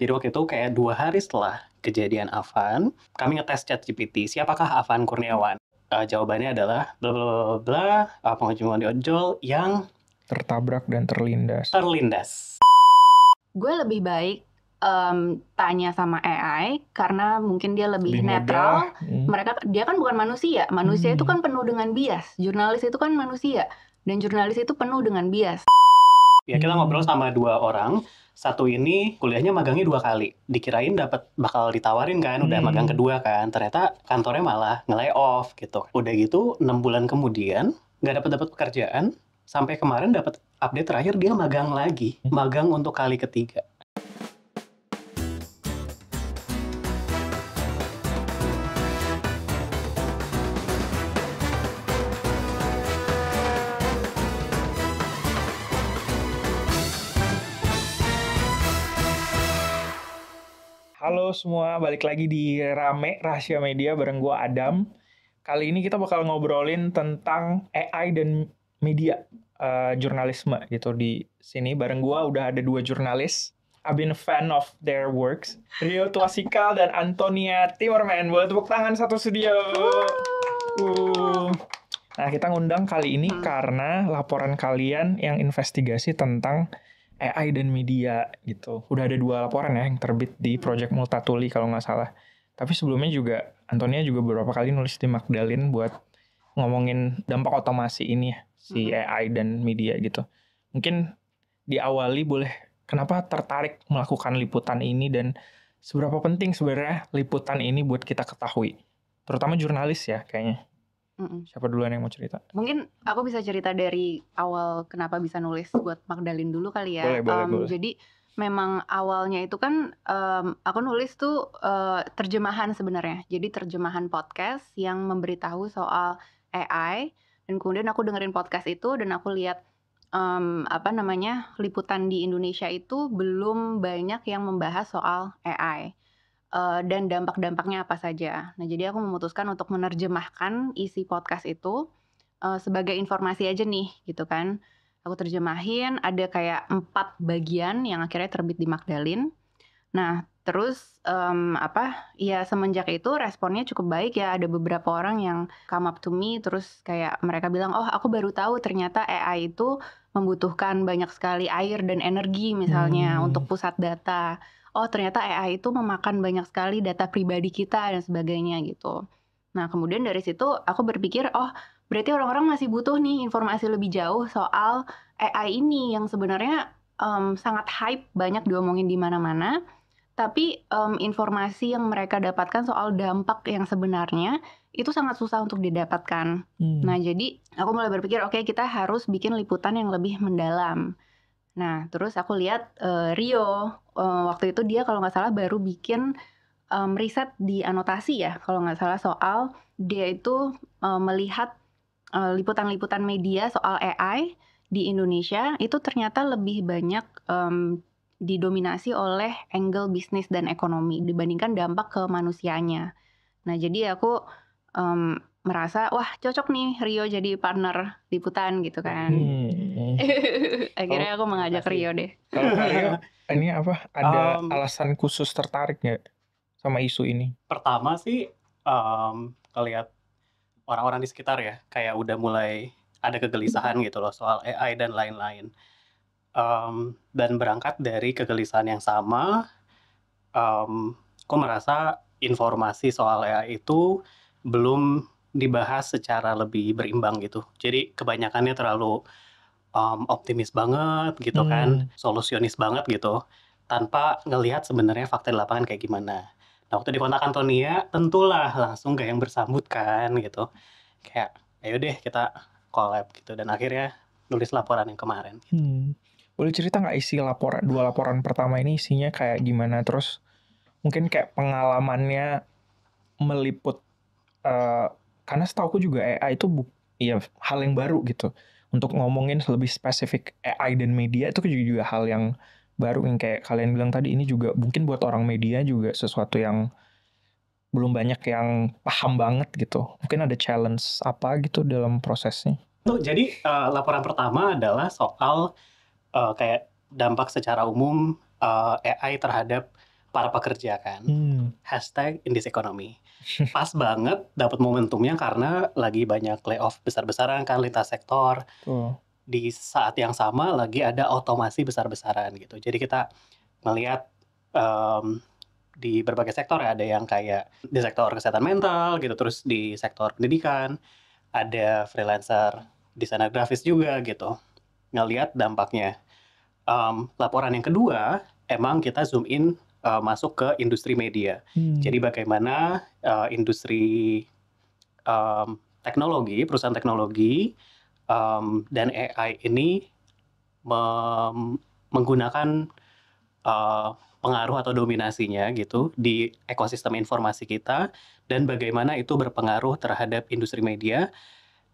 Jadi waktu itu kayak 2 hari setelah kejadian Afan, kami ngetes ChatGPT, siapakah Afan Kurniawan? Jawabannya adalah bla bla bla bla, pengemudi ojol yang tertabrak dan terlindas. Gue lebih baik tanya sama AI karena mungkin dia lebih netral. Dia kan bukan manusia. Manusia itu kan penuh dengan bias. Jurnalis itu kan manusia dan jurnalis itu penuh dengan bias. Ya kita ngobrol sama 2 orang. Satu ini kuliahnya magangnya 2 kali. Dikirain bakal ditawarin kan, udah magang kedua kan. Ternyata kantornya malah nge-lay off gitu. Udah gitu 6 bulan kemudian nggak dapat pekerjaan. Sampai kemarin dapat update terakhir dia magang lagi. Magang untuk kali ketiga. Halo semua, balik lagi di Rame Rahasia Media bareng gue Adam. Kali ini kita bakal ngobrolin tentang AI dan media, jurnalisme gitu. Di sini bareng gue udah ada 2 jurnalis. I've been a fan of their works. Rio Twasikal dan Antonia Timmerman. Boleh tepuk tangan satu studio. Nah, kita ngundang kali ini karena laporan kalian yang investigasi tentang AI dan media gitu. Udah ada 2 laporan ya yang terbit di Project Multatuli kalau nggak salah. Tapi sebelumnya juga Antonia juga beberapa kali nulis di Magdalene buat ngomongin dampak otomasi ini ya, si AI dan media gitu. Mungkin diawali boleh kenapa tertarik melakukan liputan ini dan seberapa penting sebenarnya liputan ini buat kita ketahui. Terutama jurnalis ya kayaknya. Siapa duluan yang mau cerita? Mungkin aku bisa cerita dari awal kenapa bisa nulis buat Magdalene dulu kali ya. Boleh. Jadi memang awalnya itu kan aku nulis tuh terjemahan sebenarnya. Jadi terjemahan podcast yang memberitahu soal AI. Dan kemudian aku dengerin podcast itu dan aku lihat liputan di Indonesia itu belum banyak yang membahas soal AI. Dan dampak-dampaknya apa saja. Nah, jadi aku memutuskan untuk menerjemahkan isi podcast itu sebagai informasi aja nih, gitu kan. Aku terjemahin, ada kayak 4 bagian yang akhirnya terbit di Magdalene. Nah, terus semenjak itu responnya cukup baik ya. Ada beberapa orang yang come up to me, terus kayak mereka bilang, oh aku baru tahu ternyata AI itu membutuhkan banyak sekali air dan energi misalnya untuk pusat data. Oh ternyata AI itu memakan banyak sekali data pribadi kita dan sebagainya gitu. Nah kemudian dari situ aku berpikir, oh berarti orang-orang masih butuh nih informasi lebih jauh soal AI ini yang sebenarnya sangat hype, banyak diomongin di mana-mana. Tapi informasi yang mereka dapatkan soal dampak yang sebenarnya itu sangat susah untuk didapatkan. Nah jadi aku mulai berpikir, oke, kita harus bikin liputan yang lebih mendalam. Nah, terus aku lihat Rio, waktu itu dia kalau nggak salah baru bikin riset di anotasi ya, kalau nggak salah soal dia itu melihat liputan-liputan media soal AI di Indonesia itu ternyata lebih banyak didominasi oleh angle bisnis dan ekonomi dibandingkan dampak ke manusianya. Nah, jadi aku merasa wah cocok nih Rio jadi partner liputan gitu kan. Akhirnya aku mengajak Rio deh. Kalau Rio ini apa? Ada alasan khusus tertarik nggak sama isu ini? Pertama sih ngelihat orang-orang di sekitar ya kayak udah mulai ada kegelisahan gitu loh soal AI dan lain-lain. Dan berangkat dari kegelisahan yang sama, aku merasa informasi soal AI itu belum dibahas secara lebih berimbang gitu. Jadi kebanyakannya terlalu optimis banget gitu kan, solusionis banget gitu, tanpa ngelihat sebenarnya fakta di lapangan kayak gimana. Nah waktu dikontak Antonia, tentulah langsung kayak yang bersambut kan gitu. Kayak ayo deh kita collab gitu, dan akhirnya nulis laporan yang kemarin. Boleh cerita nggak isi 2 laporan pertama ini isinya kayak gimana? Terus mungkin kayak pengalamannya meliput, karena setahu aku juga AI itu hal yang baru gitu. Untuk ngomongin lebih spesifik AI dan media itu juga hal yang baru yang kayak kalian bilang tadi, ini juga mungkin buat orang media juga sesuatu yang belum banyak yang paham banget gitu. Mungkin ada challenge apa gitu dalam prosesnya? Jadi laporan pertama adalah soal kayak dampak secara umum AI terhadap para pekerja kan. Hmm. Hashtag in this economy. Pas banget dapat momentumnya karena lagi banyak layoff besar-besaran kan lintas sektor. Tuh. Di saat yang sama lagi ada otomasi besar-besaran gitu. Jadi kita melihat di berbagai sektor ya, ada yang kayak di sektor kesehatan mental gitu, terus di sektor pendidikan, ada freelancer desainer grafis juga gitu. Ngelihat dampaknya. Laporan yang kedua, emang kita zoom in masuk ke industri media. Jadi bagaimana industri teknologi, perusahaan teknologi dan AI ini menggunakan pengaruh atau dominasinya gitu di ekosistem informasi kita, dan bagaimana itu berpengaruh terhadap industri media.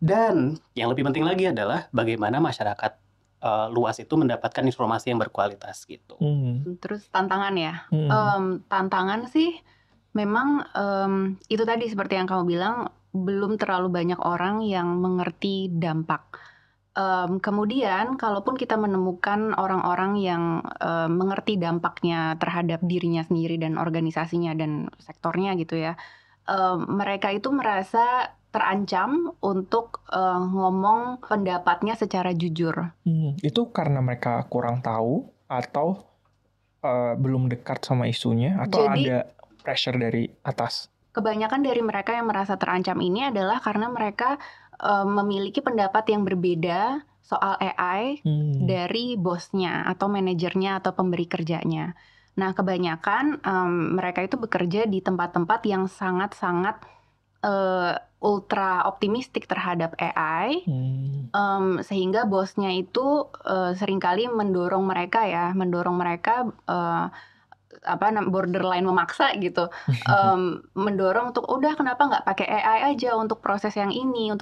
Dan yang lebih penting lagi adalah bagaimana masyarakat luas itu mendapatkan informasi yang berkualitas gitu. Terus tantangan ya, tantangan sih memang itu tadi seperti yang kamu bilang, belum terlalu banyak orang yang mengerti dampak. Kemudian kalaupun kita menemukan orang-orang yang mengerti dampaknya terhadap dirinya sendiri dan organisasinya dan sektornya gitu ya, mereka itu merasa terancam untuk ngomong pendapatnya secara jujur. Itu karena mereka kurang tahu atau belum dekat sama isunya, atau Jadi, ada pressure dari atas? Kebanyakan dari mereka yang merasa terancam ini adalah karena mereka memiliki pendapat yang berbeda soal AI dari bosnya atau manajernya atau pemberi kerjanya. Nah, kebanyakan mereka itu bekerja di tempat-tempat yang sangat-sangat ultra optimistik terhadap AI, sehingga bosnya itu seringkali mendorong mereka borderline memaksa gitu, mendorong untuk udah kenapa nggak pakai AI aja untuk proses yang ini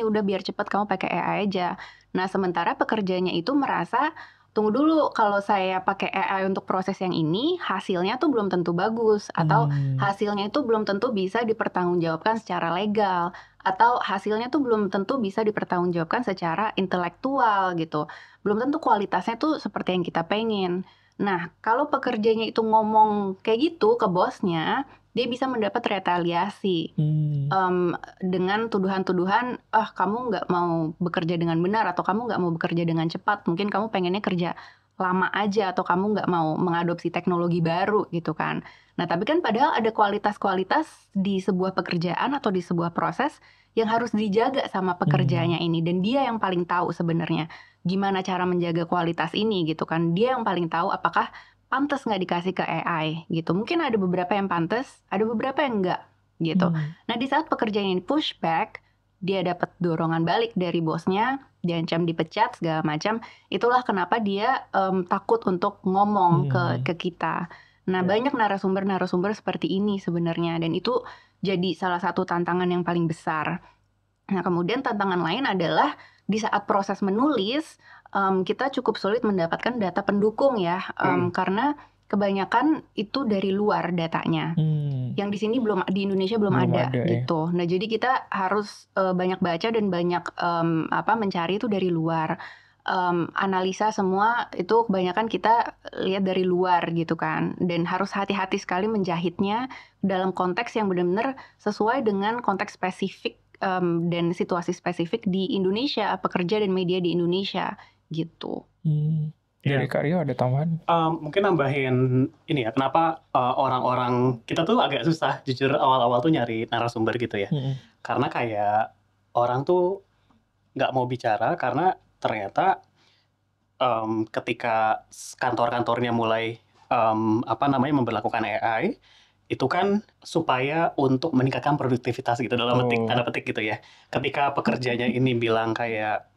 udah biar cepat kamu pakai AI aja. Nah, sementara pekerjanya itu merasa tunggu dulu, kalau saya pakai AI untuk proses yang ini hasilnya tuh belum tentu bagus, atau hasilnya itu belum tentu bisa dipertanggungjawabkan secara legal, atau hasilnya tuh belum tentu bisa dipertanggungjawabkan secara intelektual gitu, belum tentu kualitasnya tuh seperti yang kita pengen. Nah, kalau pekerjanya itu ngomong kayak gitu ke bosnya, dia bisa mendapat retaliasi dengan tuduhan-tuduhan, kamu nggak mau bekerja dengan benar, atau kamu nggak mau bekerja dengan cepat, mungkin kamu pengennya kerja lama aja, atau kamu nggak mau mengadopsi teknologi baru gitu kan. Nah, tapi kan padahal ada kualitas-kualitas di sebuah pekerjaan atau di sebuah proses yang harus dijaga sama pekerjanya ini, dan dia yang paling tahu sebenarnya gimana cara menjaga kualitas ini gitu kan. Dia yang paling tahu apakah pantas nggak dikasih ke AI gitu. Mungkin ada beberapa yang pantas, ada beberapa yang enggak gitu. Nah, di saat pekerjaan ini pushback, dia dapat dorongan balik dari bosnya, diancam dipecat segala macam. Itulah kenapa dia takut untuk ngomong ke kita. Nah, banyak narasumber-narasumber seperti ini sebenarnya, dan itu jadi salah satu tantangan yang paling besar. Nah, kemudian tantangan lain adalah di saat proses menulis, kita cukup sulit mendapatkan data pendukung ya, karena kebanyakan itu dari luar datanya. Yang di sini di Indonesia belum ada gitu. Nah, jadi kita harus banyak baca dan banyak mencari itu dari luar. Analisa semua itu kebanyakan kita lihat dari luar gitu kan, dan harus hati-hati sekali menjahitnya dalam konteks yang benar-benar sesuai dengan konteks spesifik dan situasi spesifik di Indonesia, pekerja dan media di Indonesia gitu. Dari Kak Rio ada tambahan? Mungkin nambahin ini ya, kenapa orang-orang kita tuh agak susah jujur awal-awal tuh nyari narasumber gitu ya. Karena kayak orang tuh nggak mau bicara karena ternyata ketika kantor-kantornya mulai memberlakukan AI, itu kan supaya untuk meningkatkan produktivitas gitu, dalam tanda petik gitu ya. Ketika pekerjanya ini bilang kayak,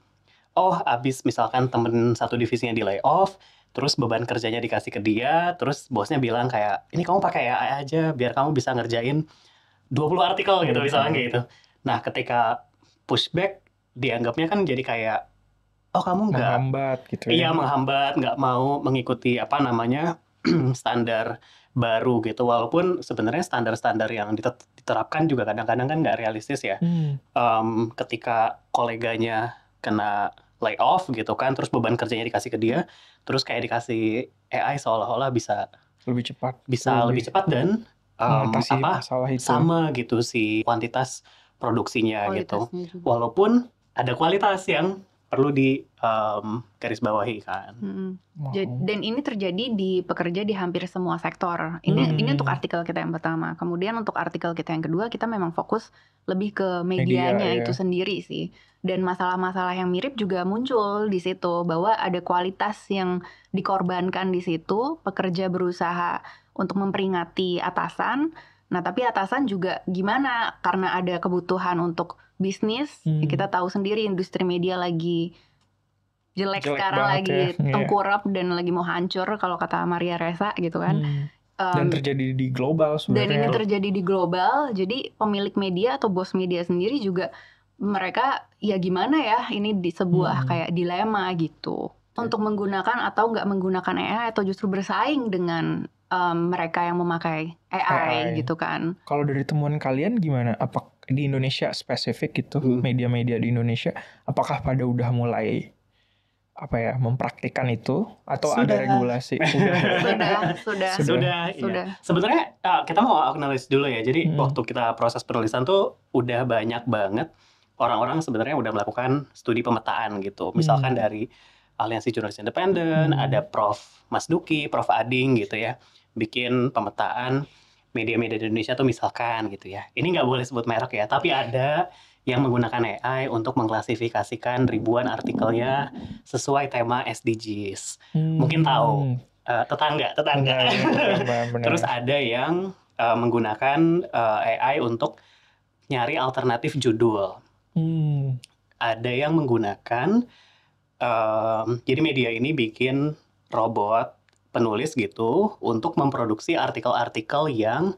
abis misalkan temen satu divisinya di layoff, terus beban kerjanya dikasih ke dia, terus bosnya bilang kayak, ini kamu pakai AI aja biar kamu bisa ngerjain 20 artikel gitu misalnya kayak gitu. Nah, ketika pushback dianggapnya kan jadi kayak, kamu nggak menghambat gitu ya. Iya, menghambat, nggak mau mengikuti standar baru gitu, walaupun sebenarnya standar-standar yang diterapkan juga kadang-kadang kan nggak realistis ya. Ketika koleganya kena layoff gitu kan, terus beban kerjanya dikasih ke dia, terus kayak dikasih AI seolah-olah bisa Lebih cepat. bisa lebih cepat dan mengatasi masalah itu. sama gitu si kuantitas produksinya gitu. Kualitasnya juga. Walaupun ada kualitas yang perlu di garis bawahi kan. Wow. Dan ini terjadi di pekerja di hampir semua sektor. Ini untuk artikel kita yang pertama. Kemudian untuk artikel kita yang kedua, kita memang fokus lebih ke medianya Media, itu sendiri sih. Dan masalah-masalah yang mirip juga muncul di situ, bahwa ada kualitas yang dikorbankan di situ. Pekerja berusaha untuk memperingati atasan. Nah, tapi atasan juga gimana? Karena ada kebutuhan untuk bisnis. Ya kita tahu sendiri industri media lagi jelek sekarang, lagi tengkurap dan lagi mau hancur kalau kata Maria Ressa gitu kan. Dan terjadi di global sebenarnya. Dan ini terjadi di global. Jadi pemilik media atau bos media sendiri juga mereka ya gimana ya, ini di sebuah kayak dilema gitu. Untuk menggunakan atau nggak menggunakan AI atau justru bersaing dengan mereka yang memakai AI gitu kan. Kalau dari temuan kalian gimana? Apa di Indonesia spesifik gitu, media-media di Indonesia, apakah pada udah mulai mempraktikkan itu atau Sudah. ada regulasi? Sudah. Iya. Sebenarnya kita mau acknowledge dulu ya. Jadi waktu kita proses penulisan tuh udah banyak banget orang-orang sebenarnya udah melakukan studi pemetaan gitu. Misalkan dari Aliansi Jurnalis Independen, ada Prof. Mas Duki, Prof. Ading gitu ya, bikin pemetaan media-media di Indonesia tuh misalkan gitu ya. Ini nggak boleh sebut merek ya, tapi ada yang menggunakan AI untuk mengklasifikasikan ribuan artikelnya sesuai tema SDGs. Mungkin tahu, tetangga. Terus ada yang menggunakan AI untuk nyari alternatif judul. Ada yang menggunakan, jadi media ini bikin robot penulis gitu untuk memproduksi artikel-artikel yang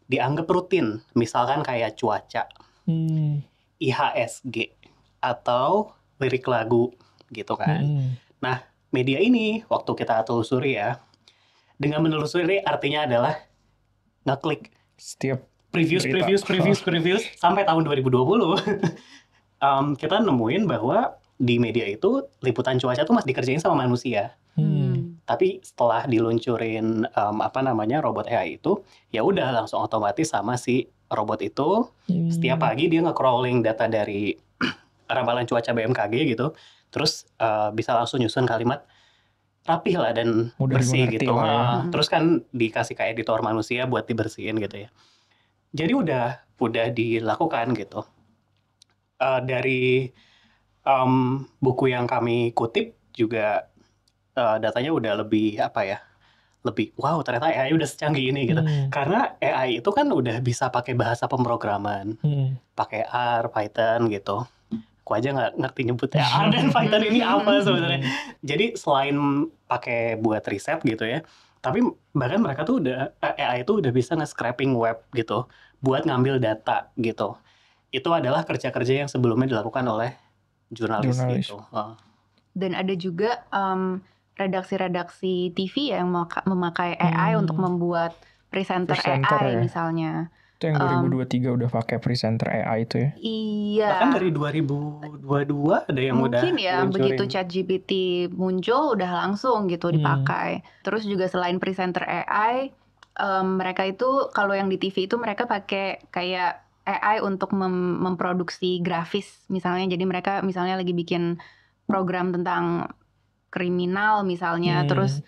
dianggap rutin, misalkan kayak cuaca, IHSG, atau lirik lagu gitu kan. Nah, media ini waktu kita telusuri ya, dengan menelusuri artinya adalah ngeklik setiap previews sampai tahun 2020 kita nemuin bahwa di media itu liputan cuaca tuh masih dikerjain sama manusia. Tapi setelah diluncurin robot AI itu, ya udah langsung otomatis sama si robot itu setiap pagi dia nge-crawling data dari ramalan cuaca BMKG gitu, terus bisa langsung nyusun kalimat rapih lah dan mudah bersih gitu. Terus kan dikasih ke editor manusia buat dibersihin gitu ya. Jadi udah dilakukan gitu. Dari buku yang kami kutip juga datanya udah lebih lebih wow, ternyata AI udah secanggih ini gitu. Karena AI itu kan udah bisa pakai bahasa pemrograman, pakai R, Python gitu. Aku aja nggak ngerti nyebutnya R dan Python ini apa sebenarnya. Jadi selain pakai buat riset gitu ya, tapi bahkan mereka tuh AI itu udah bisa nge-scraping web gitu buat ngambil data gitu. Itu adalah kerja-kerja yang sebelumnya dilakukan oleh jurnalis. Gitu. Dan ada juga redaksi-redaksi TV yang memakai AI untuk membuat presenter AI misalnya. Itu yang 2023 udah pakai presenter AI itu ya? Iya. Bahkan dari 2022 ada yang mungkin ya begitu ChatGPT muncul udah langsung gitu dipakai. Terus juga selain presenter AI, mereka itu kalau yang di TV itu mereka pakai kayak AI untuk memproduksi grafis misalnya. Jadi mereka misalnya lagi bikin program tentang kriminal misalnya, terus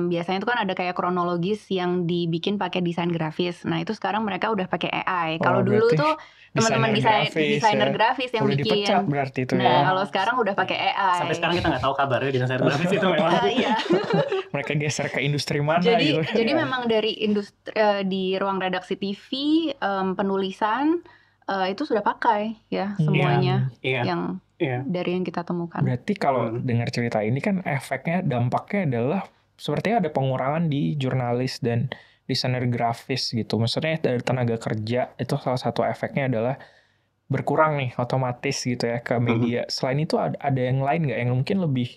biasanya itu kan ada kayak kronologis yang dibikin pakai desain grafis. Nah itu sekarang mereka udah pakai AI. Kalau dulu tuh teman-teman desainer grafis yang udah bikin. Dipecat berarti itu nah kalau sekarang udah pakai AI. Sampai sekarang kita nggak tahu kabarnya desainer grafis itu memang. Iya. Mereka geser ke industri mana gitu. Jadi ya. memang dari industri di ruang redaksi TV, penulisan itu sudah pakai ya semuanya yang dari yang kita temukan. Berarti kalau dengar cerita ini kan dampaknya adalah sepertinya ada pengurangan di jurnalis dan desainer grafis gitu. Maksudnya dari tenaga kerja itu salah satu efeknya adalah berkurang nih otomatis gitu ya ke media. Selain itu ada yang lain nggak yang mungkin lebih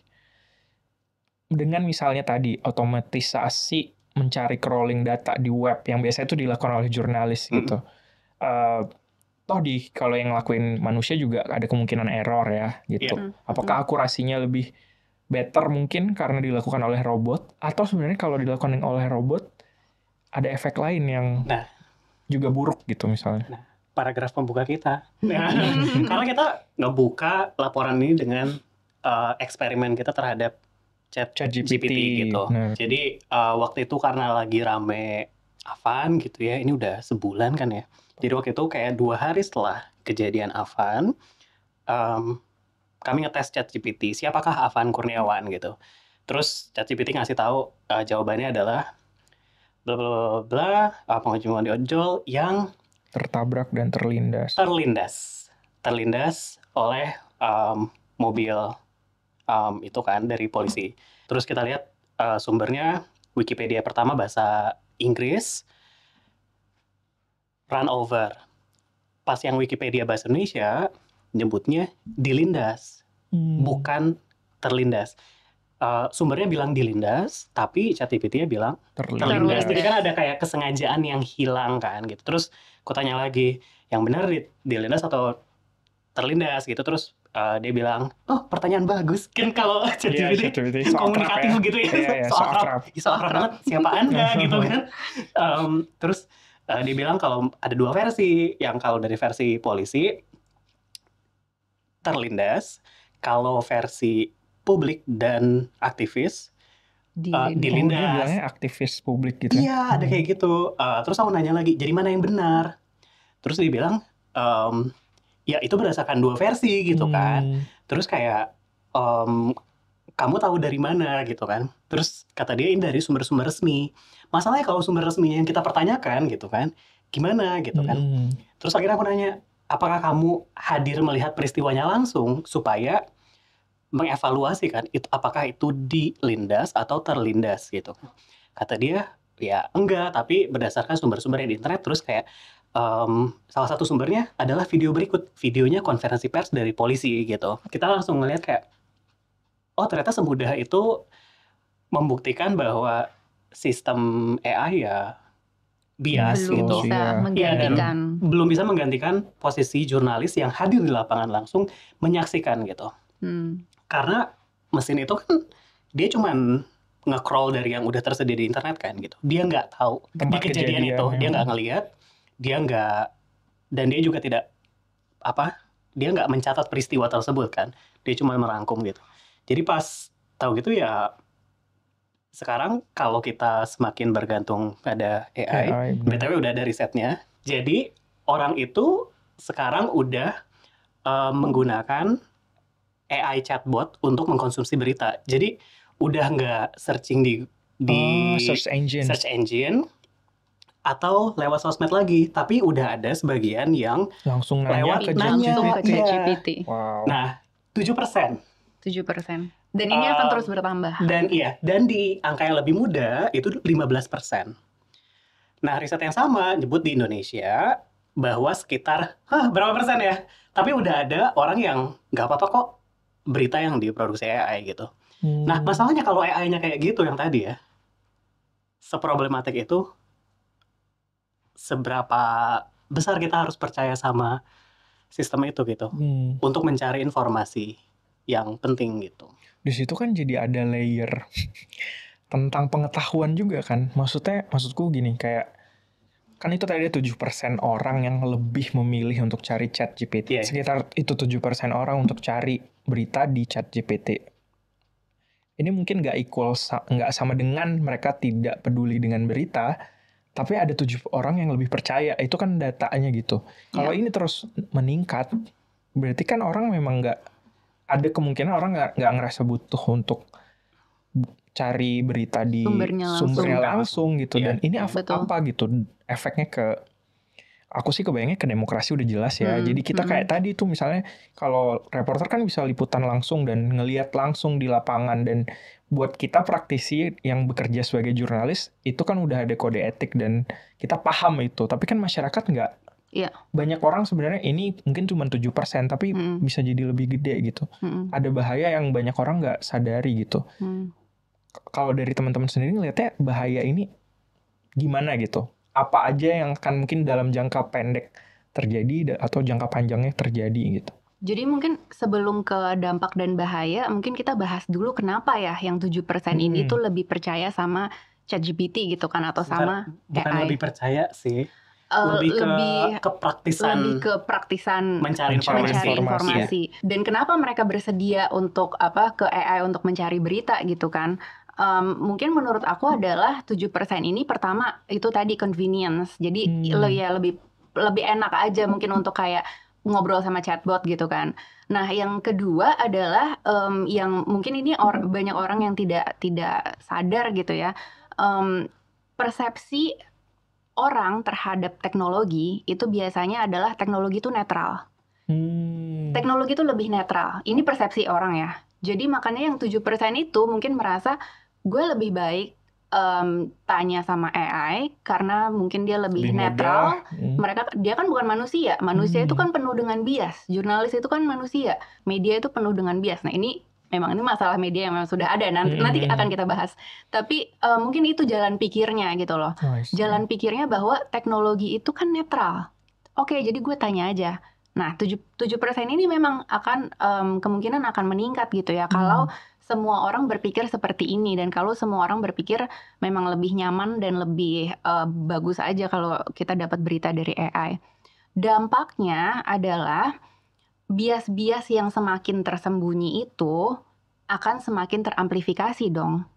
dengan misalnya tadi otomatisasi mencari crawling data di web yang biasanya itu dilakukan oleh jurnalis gitu. Kalau yang ngelakuin manusia juga ada kemungkinan error ya gitu. Apakah akurasinya lebih better mungkin karena dilakukan oleh robot, atau sebenarnya kalau dilakukan oleh robot ada efek lain yang Nah. juga buruk gitu misalnya. Nah, paragraf pembuka kita. Karena kita ngebuka laporan ini dengan eksperimen kita terhadap ChatGPT gitu. Nah. Jadi waktu itu karena lagi rame Avan gitu ya, ini udah sebulan kan ya. Jadi waktu itu kayak 2 hari setelah kejadian Avan, kami ngetes ChatGPT, siapakah Avan Kurniawan gitu. Terus ChatGPT ngasih tahu jawabannya adalah bla bla bla, pengemudi ojol yang tertabrak dan terlindas oleh mobil itu kan dari polisi. Terus kita lihat sumbernya Wikipedia pertama bahasa Inggris, run over. Pas yang Wikipedia bahasa Indonesia nyebutnya dilindas, bukan terlindas. Sumbernya bilang dilindas, tapi ChatGPT-nya bilang terlindas. Jadi kan ada kayak kesengajaan yang hilang kan gitu. Terus aku tanya lagi, yang benar dilindas atau terlindas gitu. Terus dia bilang, oh pertanyaan bagus. Kan kalau ChatGPT komunikatif ya. Gitu ya, so akrab banget, siapa Anda gitu kan. Terus dia bilang kalau ada 2 versi, yang kalau dari versi polisi terlindas, kalau versi publik dan aktivis dilindas. Dia bilangnya aktivis publik gitu. Iya, ada kayak gitu. Terus aku nanya lagi, jadi mana yang benar? Terus dia bilang, ya itu berdasarkan 2 versi gitu kan. Terus kayak kamu tahu dari mana gitu kan. Terus kata dia ini dari sumber-sumber resmi. Masalahnya kalau sumber resmi yang kita pertanyakan gitu kan, gimana gitu kan. Terus akhirnya aku nanya, apakah kamu hadir melihat peristiwanya langsung supaya mengevaluasi kan apakah itu dilindas atau terlindas gitu. Kata dia ya enggak, tapi berdasarkan sumber-sumber di internet. Terus kayak salah satu sumbernya adalah video berikut, videonya konferensi pers dari polisi gitu. Kita langsung ngeliat kayak oh ternyata semudah itu membuktikan bahwa sistem AI ya bias gitu. Belum bisa menggantikan posisi jurnalis yang hadir di lapangan langsung menyaksikan gitu. Karena mesin itu kan dia cuman nge-crawl dari yang udah tersedia di internet kan gitu. Dia nggak tahu di kejadian itu, dia nggak ngelihat, dia nggak, dan dia juga tidak dia nggak mencatat peristiwa tersebut kan. Dia cuma merangkum gitu. Jadi pas tahu gitu ya, sekarang kalau kita semakin bergantung pada AI BTW udah ada risetnya. Jadi orang itu sekarang udah menggunakan AI chatbot untuk mengkonsumsi berita. Jadi udah nggak searching di search engine atau lewat sosmed lagi, tapi udah ada sebagian yang langsung nanya ke ChatGPT. Wow. Nah, 7%. Dan ini akan terus bertambah. Dan di angka yang lebih muda itu 15%. Nah, riset yang sama nyebut di Indonesia bahwa sekitar berapa persen ya? Tapi udah ada orang yang nggak apa-apa kok berita yang diproduksi AI gitu. Nah, masalahnya kalau AI-nya kayak gitu yang tadi ya, seproblematik itu, seberapa besar kita harus percaya sama sistem itu gitu, untuk mencari informasi yang penting gitu. Di situ kan jadi ada layer tentang pengetahuan juga kan. Maksudku gini, kayak kan itu tadi 7% orang yang lebih memilih untuk cari ChatGPT. Sekitar itu 7% orang untuk cari berita di ChatGPT. Ini mungkin nggak sama dengan mereka tidak peduli dengan berita, tapi ada 7 orang yang lebih percaya. Itu kan datanya gitu. Kalau ini terus meningkat, berarti kan orang memang nggak, ada kemungkinan orang nggak ngerasa butuh untuk cari berita di sumbernya langsung gitu. Dan ini apa gitu efeknya ke, aku sih kebayangnya ke demokrasi udah jelas ya. Jadi kita kayak tadi tuh misalnya kalau reporter kan bisa liputan langsung dan ngelihat langsung di lapangan, dan buat kita praktisi yang bekerja sebagai jurnalis itu kan udah ada kode etik dan kita paham itu. Tapi kan masyarakat nggak. Banyak orang sebenarnya ini mungkin cuma 7%, tapi bisa jadi lebih gede gitu. Ada bahaya yang banyak orang nggak sadari gitu. Kalau dari teman-teman sendiri ngeliatnya bahaya ini gimana gitu? Apa aja yang akan mungkin dalam jangka pendek terjadi atau jangka panjangnya terjadi gitu? Jadi mungkin sebelum ke dampak dan bahaya, mungkin kita bahas dulu kenapa ya yang 7% ini tuh lebih percaya sama ChatGPT gitu kan, atau sama bukan AI. lebih percaya sih, lebih ke praktisan mencari informasi. Dan kenapa mereka bersedia untuk ke AI untuk mencari berita gitu kan? Mungkin menurut aku adalah 7% ini pertama itu tadi convenience. Jadi lebih enak aja mungkin untuk kayak ngobrol sama chatbot gitu kan. Nah, yang kedua adalah yang mungkin ini banyak orang yang tidak sadar gitu ya. Persepsi orang terhadap teknologi itu biasanya adalah teknologi itu netral. Teknologi itu lebih netral. Ini persepsi orang ya. Jadi makanya yang 7% itu mungkin merasa gue lebih baik tanya sama AI karena mungkin dia lebih netral. Dia kan bukan manusia. Manusia itu kan penuh dengan bias. Jurnalis itu kan manusia. Media itu penuh dengan bias. Nah, ini masalah media yang memang sudah ada. Nanti akan kita bahas. Tapi mungkin itu jalan pikirnya gitu loh. Jalan pikirnya bahwa teknologi itu kan netral. Oke, jadi gue tanya aja. Nah, 7% ini memang akan kemungkinan akan meningkat gitu ya. Kalau semua orang berpikir seperti ini, dan kalau semua orang berpikir memang lebih nyaman dan lebih bagus aja kalau kita dapat berita dari AI. Dampaknya adalah bias-bias yang semakin tersembunyi itu akan semakin teramplifikasi dong.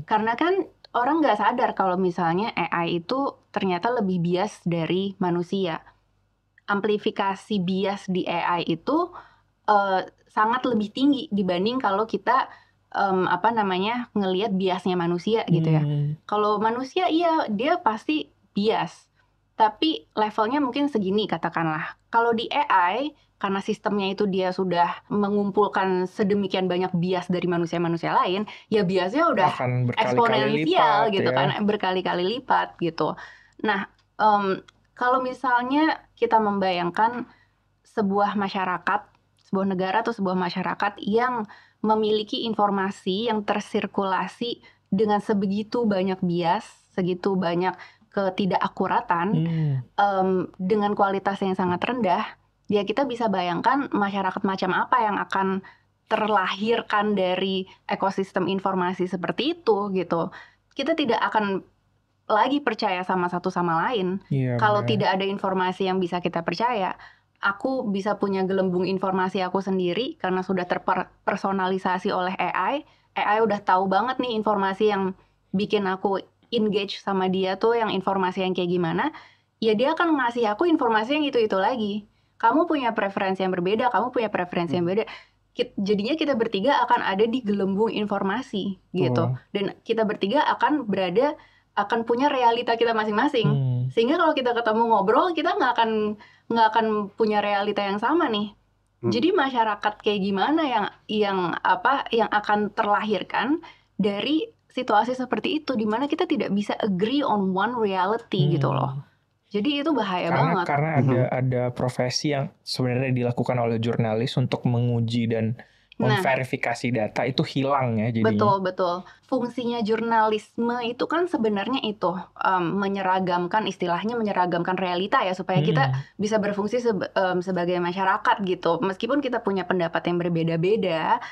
Karena kan orang nggak sadar kalau misalnya AI itu ternyata lebih bias dari manusia. Amplifikasi bias di AI itu sangat lebih tinggi dibanding kalau kita ngelihat biasnya manusia gitu ya. Kalau manusia iya dia pasti bias, tapi levelnya mungkin segini katakanlah. Kalau di AI karena sistemnya itu dia sudah mengumpulkan sedemikian banyak bias dari manusia-manusia lain, ya biasnya udah eksponensial gitu kan, berkali-kali lipat gitu. Nah, kalau misalnya kita membayangkan sebuah masyarakat, sebuah negara atau sebuah masyarakat yang memiliki informasi yang tersirkulasi dengan sebegitu banyak bias, segitu banyak ketidakakuratan, dengan kualitas yang sangat rendah, ya kita bisa bayangkan masyarakat macam apa yang akan terlahirkan dari ekosistem informasi seperti itu gitu. Kita tidak akan lagi percaya sama satu sama lain. Kalau tidak ada informasi yang bisa kita percaya, aku bisa punya gelembung informasi aku sendiri karena sudah terpersonalisasi oleh AI. AI udah tahu banget nih informasi yang bikin aku engage sama dia tuh, yang informasi yang kayak gimana. Ya dia akan ngasih aku informasi yang itu-itu lagi. Kamu punya preferensi yang berbeda, kamu punya preferensi yang beda. Jadinya kita bertiga akan ada di gelembung informasi gitu. Dan kita bertiga akan punya realita kita masing-masing. Sehingga kalau kita ketemu ngobrol, kita nggak akan punya realita yang sama nih. Jadi masyarakat kayak gimana yang akan terlahirkan dari situasi seperti itu, di mana kita tidak bisa agree on one reality gitu loh. Jadi itu bahaya banget. Karena ada profesi yang sebenarnya dilakukan oleh jurnalis untuk menguji dan memverifikasi data itu hilang ya jadinya. Betul. Fungsinya jurnalisme itu kan sebenarnya itu menyeragamkan, istilahnya menyeragamkan realita ya, supaya kita bisa berfungsi sebagai masyarakat gitu. Meskipun kita punya pendapat yang berbeda-beda,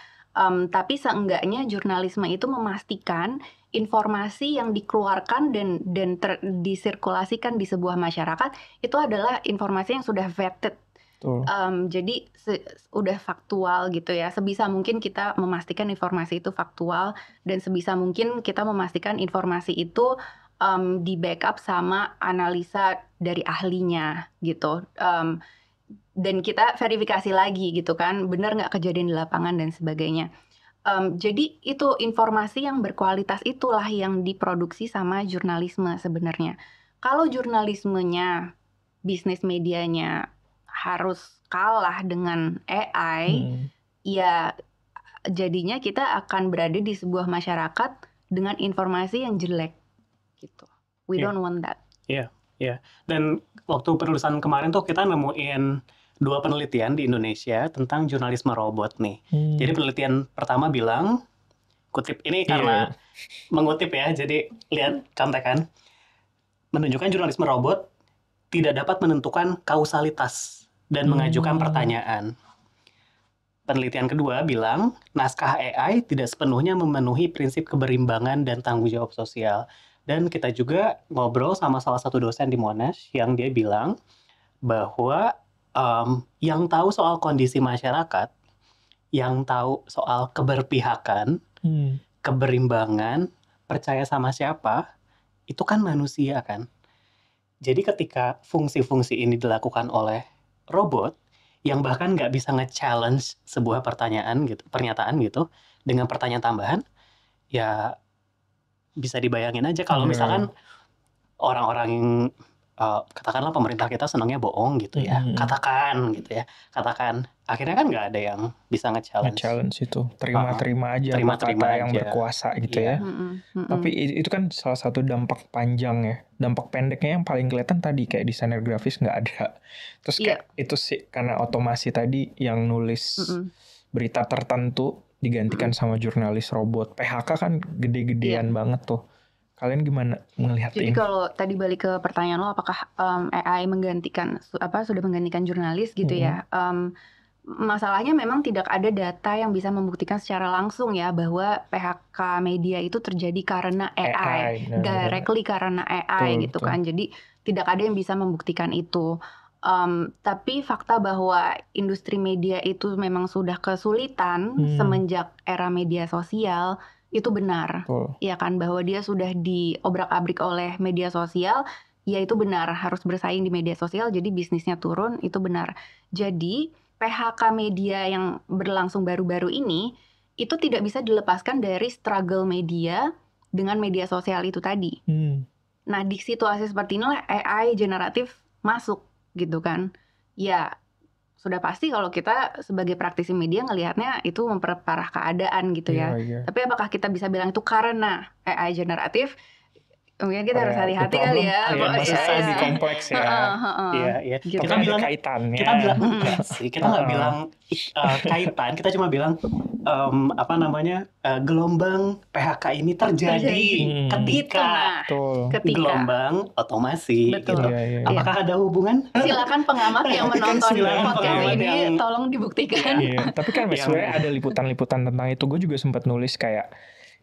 tapi seenggaknya jurnalisme itu memastikan informasi yang dikeluarkan dan disirkulasikan di sebuah masyarakat itu adalah informasi yang sudah vetted. Jadi udah faktual gitu ya. Sebisa mungkin kita memastikan informasi itu faktual, dan sebisa mungkin kita memastikan informasi itu di backup sama analisa dari ahlinya gitu. Dan kita verifikasi lagi gitu kan, benar nggak kejadian di lapangan dan sebagainya. Jadi itu informasi yang berkualitas itulah yang diproduksi sama jurnalisme sebenarnya. Kalau jurnalismenya, bisnis medianya harus kalah dengan AI, ya jadinya kita akan berada di sebuah masyarakat dengan informasi yang jelek gitu. We don't want that. Iya. Dan waktu penulisan kemarin tuh kita nemuin 2 penelitian di Indonesia tentang jurnalisme robot nih. Jadi penelitian pertama bilang, kutip ini karena mengutip ya, jadi lihat contekan, menunjukkan jurnalisme robot tidak dapat menentukan kausalitas dan mengajukan pertanyaan. penelitian kedua bilang, naskah AI tidak sepenuhnya memenuhi prinsip keberimbangan dan tanggung jawab sosial. Dan kita juga ngobrol sama salah satu dosen di Monash yang dia bilang bahwa yang tahu soal kondisi masyarakat, yang tahu soal keberpihakan, keberimbangan, percaya sama siapa, itu kan manusia kan. Jadi ketika fungsi-fungsi ini dilakukan oleh robot yang bahkan nggak bisa nge-challenge sebuah pernyataan gitu dengan pertanyaan tambahan, ya bisa dibayangin aja kalau misalkan orang-orang yang katakanlah pemerintah kita senangnya bohong gitu ya, katakan akhirnya kan nggak ada yang bisa nge-challenge itu, terima aja kata yang berkuasa gitu ya. Tapi itu kan salah satu dampak panjang ya. Dampak pendeknya yang paling kelihatan tadi kayak desainer grafis nggak ada. Terus kayak itu sih karena otomasi tadi yang nulis berita tertentu digantikan sama jurnalis robot. PHK kan gede-gedean banget tuh. Kalian gimana melihat ini? Jadi kalau tadi balik ke pertanyaan lo, apakah AI sudah menggantikan jurnalis gitu ya? Masalahnya memang tidak ada data yang bisa membuktikan secara langsung ya bahwa PHK media itu terjadi karena AI directly karena AI gitu kan. Jadi tidak ada yang bisa membuktikan itu. Tapi fakta bahwa industri media itu memang sudah kesulitan semenjak era media sosial itu benar, ya kan, bahwa dia sudah diobrak-abrik oleh media sosial, ya itu benar, harus bersaing di media sosial, jadi bisnisnya turun, itu benar. Jadi PHK media yang berlangsung baru-baru ini, itu tidak bisa dilepaskan dari struggle media dengan media sosial itu tadi. Nah di situasi seperti inilah AI generatif masuk gitu kan, ya sudah pasti kalau kita sebagai praktisi media ngelihatnya itu memperparah keadaan gitu ya. Tapi apakah kita bisa bilang itu karena AI generatif? Mungkin kita harus hati-hati kali ya. Masalah lebih kompleks ya. Iya. Gitu. Kita bilang kaitannya. Kita bilang enggak sih. Kita nggak bilang kaitan. Kita cuma bilang gelombang PHK ini terjadi ketika gelombang otomasi. Betul. Gitu. Apakah ada hubungan? Silakan pengamat yang menonton podcast ini tolong dibuktikan. Tapi kan sebenarnya ada liputan-liputan tentang itu. Gue juga sempat nulis kayak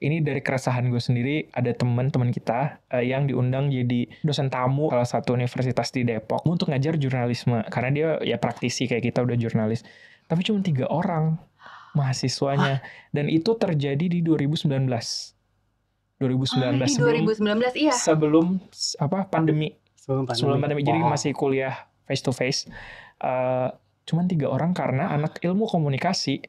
ini dari keresahan gue sendiri, ada teman-teman kita yang diundang jadi dosen tamu salah satu universitas di Depok untuk ngajar jurnalisme. Karena dia ya praktisi kayak kita udah jurnalis. Tapi cuma 3 orang mahasiswanya. Dan itu terjadi di 2019. 2019 iya. Sebelum pandemi. Sebelum pandemi. Jadi masih kuliah face to face. Cuma 3 orang karena anak ilmu komunikasi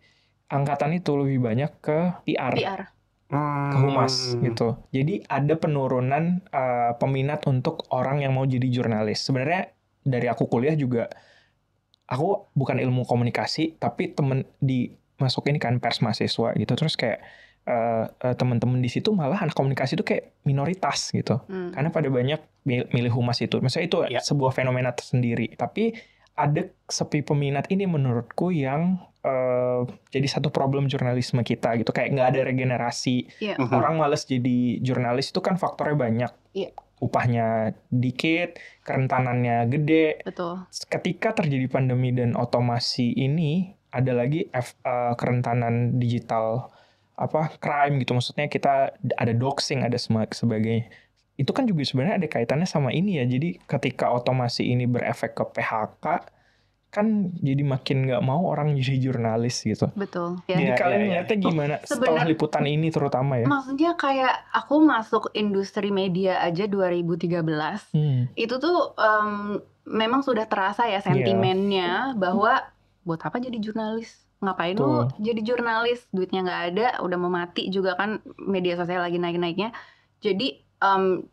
angkatan itu lebih banyak ke PR. Ke humas gitu. Jadi ada penurunan peminat untuk orang yang mau jadi jurnalis. Sebenarnya dari aku kuliah juga, aku bukan ilmu komunikasi, tapi temen dimasukin kan pers mahasiswa gitu. Terus kayak teman-teman di situ malah anak komunikasi itu kayak minoritas gitu. Karena pada banyak milih humas itu. Maksudnya itu sebuah fenomena tersendiri. Tapi ada sepi peminat ini menurutku yang jadi satu problem jurnalisme kita gitu, kayak nggak ada regenerasi. Orang malas jadi jurnalis itu kan faktornya banyak. Upahnya dikit, kerentanannya gede. Betul. Ketika terjadi pandemi dan otomasi ini, ada lagi kerentanan digital crime gitu. Maksudnya kita ada doxing, ada sebagainya. Itu kan juga sebenarnya ada kaitannya sama ini ya. Jadi ketika otomasi ini berefek ke PHK, kan jadi makin nggak mau orang jadi jurnalis gitu. Betul. Jadi kalian ngeliatnya gimana setelah liputan ini terutama ya? Maksudnya kayak aku masuk industri media aja 2013. Itu tuh memang sudah terasa ya sentimennya bahwa buat apa jadi jurnalis? Ngapain lu jadi jurnalis? Duitnya nggak ada, udah mau mati juga kan, media sosial lagi naik-naiknya. Jadi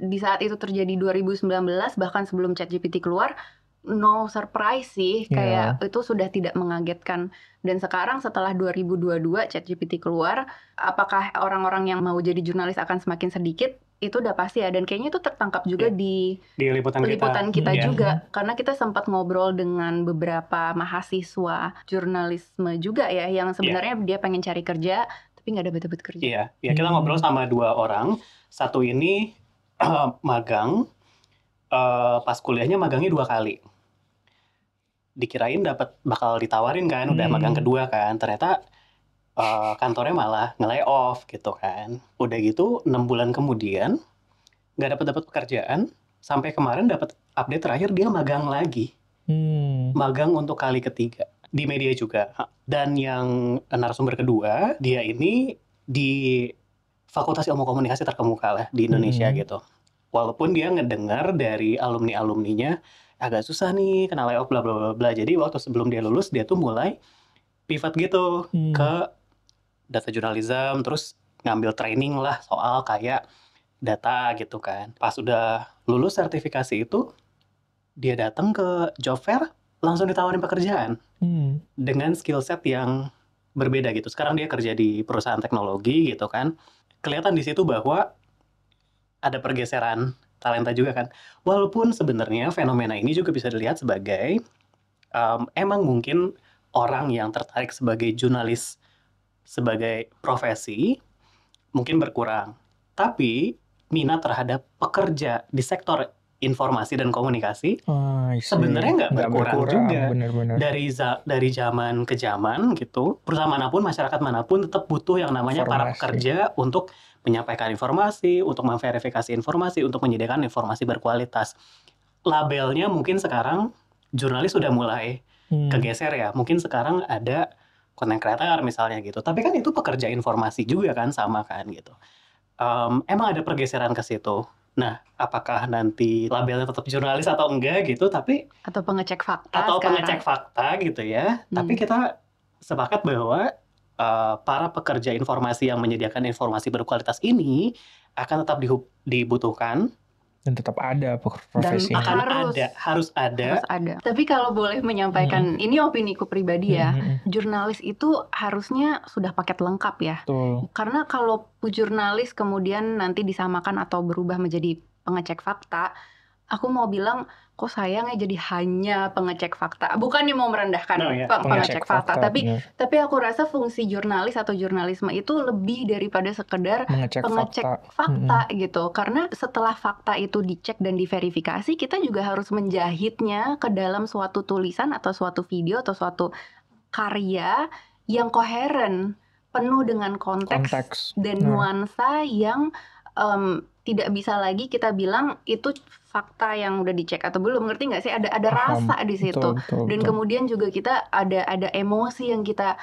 di saat itu terjadi 2019, bahkan sebelum ChatGPT keluar, no surprise sih, kayak itu sudah tidak mengagetkan. Dan sekarang setelah 2022 ChatGPT keluar, apakah orang-orang yang mau jadi jurnalis akan semakin sedikit? Itu udah pasti ya, dan kayaknya itu tertangkap juga di liputan kita juga. Karena kita sempat ngobrol dengan beberapa mahasiswa jurnalisme juga ya, yang sebenarnya dia pengen cari kerja, tapi nggak dapat kerja. Iya, kita ngobrol sama 2 orang. Satu ini magang, pas kuliahnya magangnya 2 kali. dikirain bakal ditawarin kan, udah magang kedua kan, ternyata kantornya malah nge-lay off gitu kan. Udah gitu 6 bulan kemudian nggak dapat pekerjaan, sampai kemarin dapat update terakhir dia magang lagi. Magang untuk kali ketiga di media juga. Dan yang narasumber kedua, dia ini di Fakultas Ilmu Komunikasi terkemuka lah di Indonesia gitu. Walaupun dia ngedengar dari alumni-alumninya agak susah nih kena layoff bla bla bla bla. Jadi waktu sebelum dia lulus dia tuh mulai pivot gitu ke data journalism, terus ngambil training lah soal kayak data gitu kan. Pas udah lulus sertifikasi itu, dia datang ke job fair, langsung ditawarin pekerjaan dengan skill set yang berbeda gitu. Sekarang dia kerja di perusahaan teknologi gitu kan. Kelihatan di situ bahwa ada pergeseran talenta juga kan. Walaupun sebenarnya fenomena ini juga bisa dilihat sebagai emang mungkin orang yang tertarik sebagai jurnalis sebagai profesi mungkin berkurang. Tapi minat terhadap pekerja di sektor informasi dan komunikasi sebenarnya nggak berkurang juga. Bener-bener. Dari zaman ke zaman gitu, perusahaan manapun, masyarakat manapun tetap butuh yang namanya para pekerja untuk menyampaikan informasi, untuk memverifikasi informasi, untuk menyediakan informasi berkualitas. Labelnya mungkin sekarang jurnalis sudah mulai kegeser ya. Mungkin sekarang ada content creator misalnya gitu. Tapi kan itu pekerja informasi juga kan, sama kan gitu. Emang ada pergeseran ke situ. Nah, apakah nanti labelnya tetap jurnalis atau enggak gitu, tapi atau pengecek fakta pengecek fakta gitu ya. Tapi kita sepakat bahwa para pekerja informasi yang menyediakan informasi berkualitas ini akan tetap dibutuhkan dan tetap ada profesinya. Dan harus ada. Tapi kalau boleh menyampaikan, ini opiniku pribadi ya, jurnalis itu harusnya sudah paket lengkap ya. Karena kalau jurnalis kemudian nanti disamakan atau berubah menjadi pengecek fakta, aku mau bilang kok sayangnya jadi hanya pengecek fakta. Bukannya mau merendahkan pengecek fakta, tapi aku rasa fungsi jurnalis atau jurnalisme itu lebih daripada sekedar pengecek fakta gitu. Karena setelah fakta itu dicek dan diverifikasi, kita juga harus menjahitnya ke dalam suatu tulisan atau suatu video atau suatu karya yang koheren, penuh dengan konteks dan nuansa yang tidak bisa lagi kita bilang itu fakta yang udah dicek atau belum, ngerti nggak sih? Ada rasa di situ. Dan kemudian juga kita ada emosi yang kita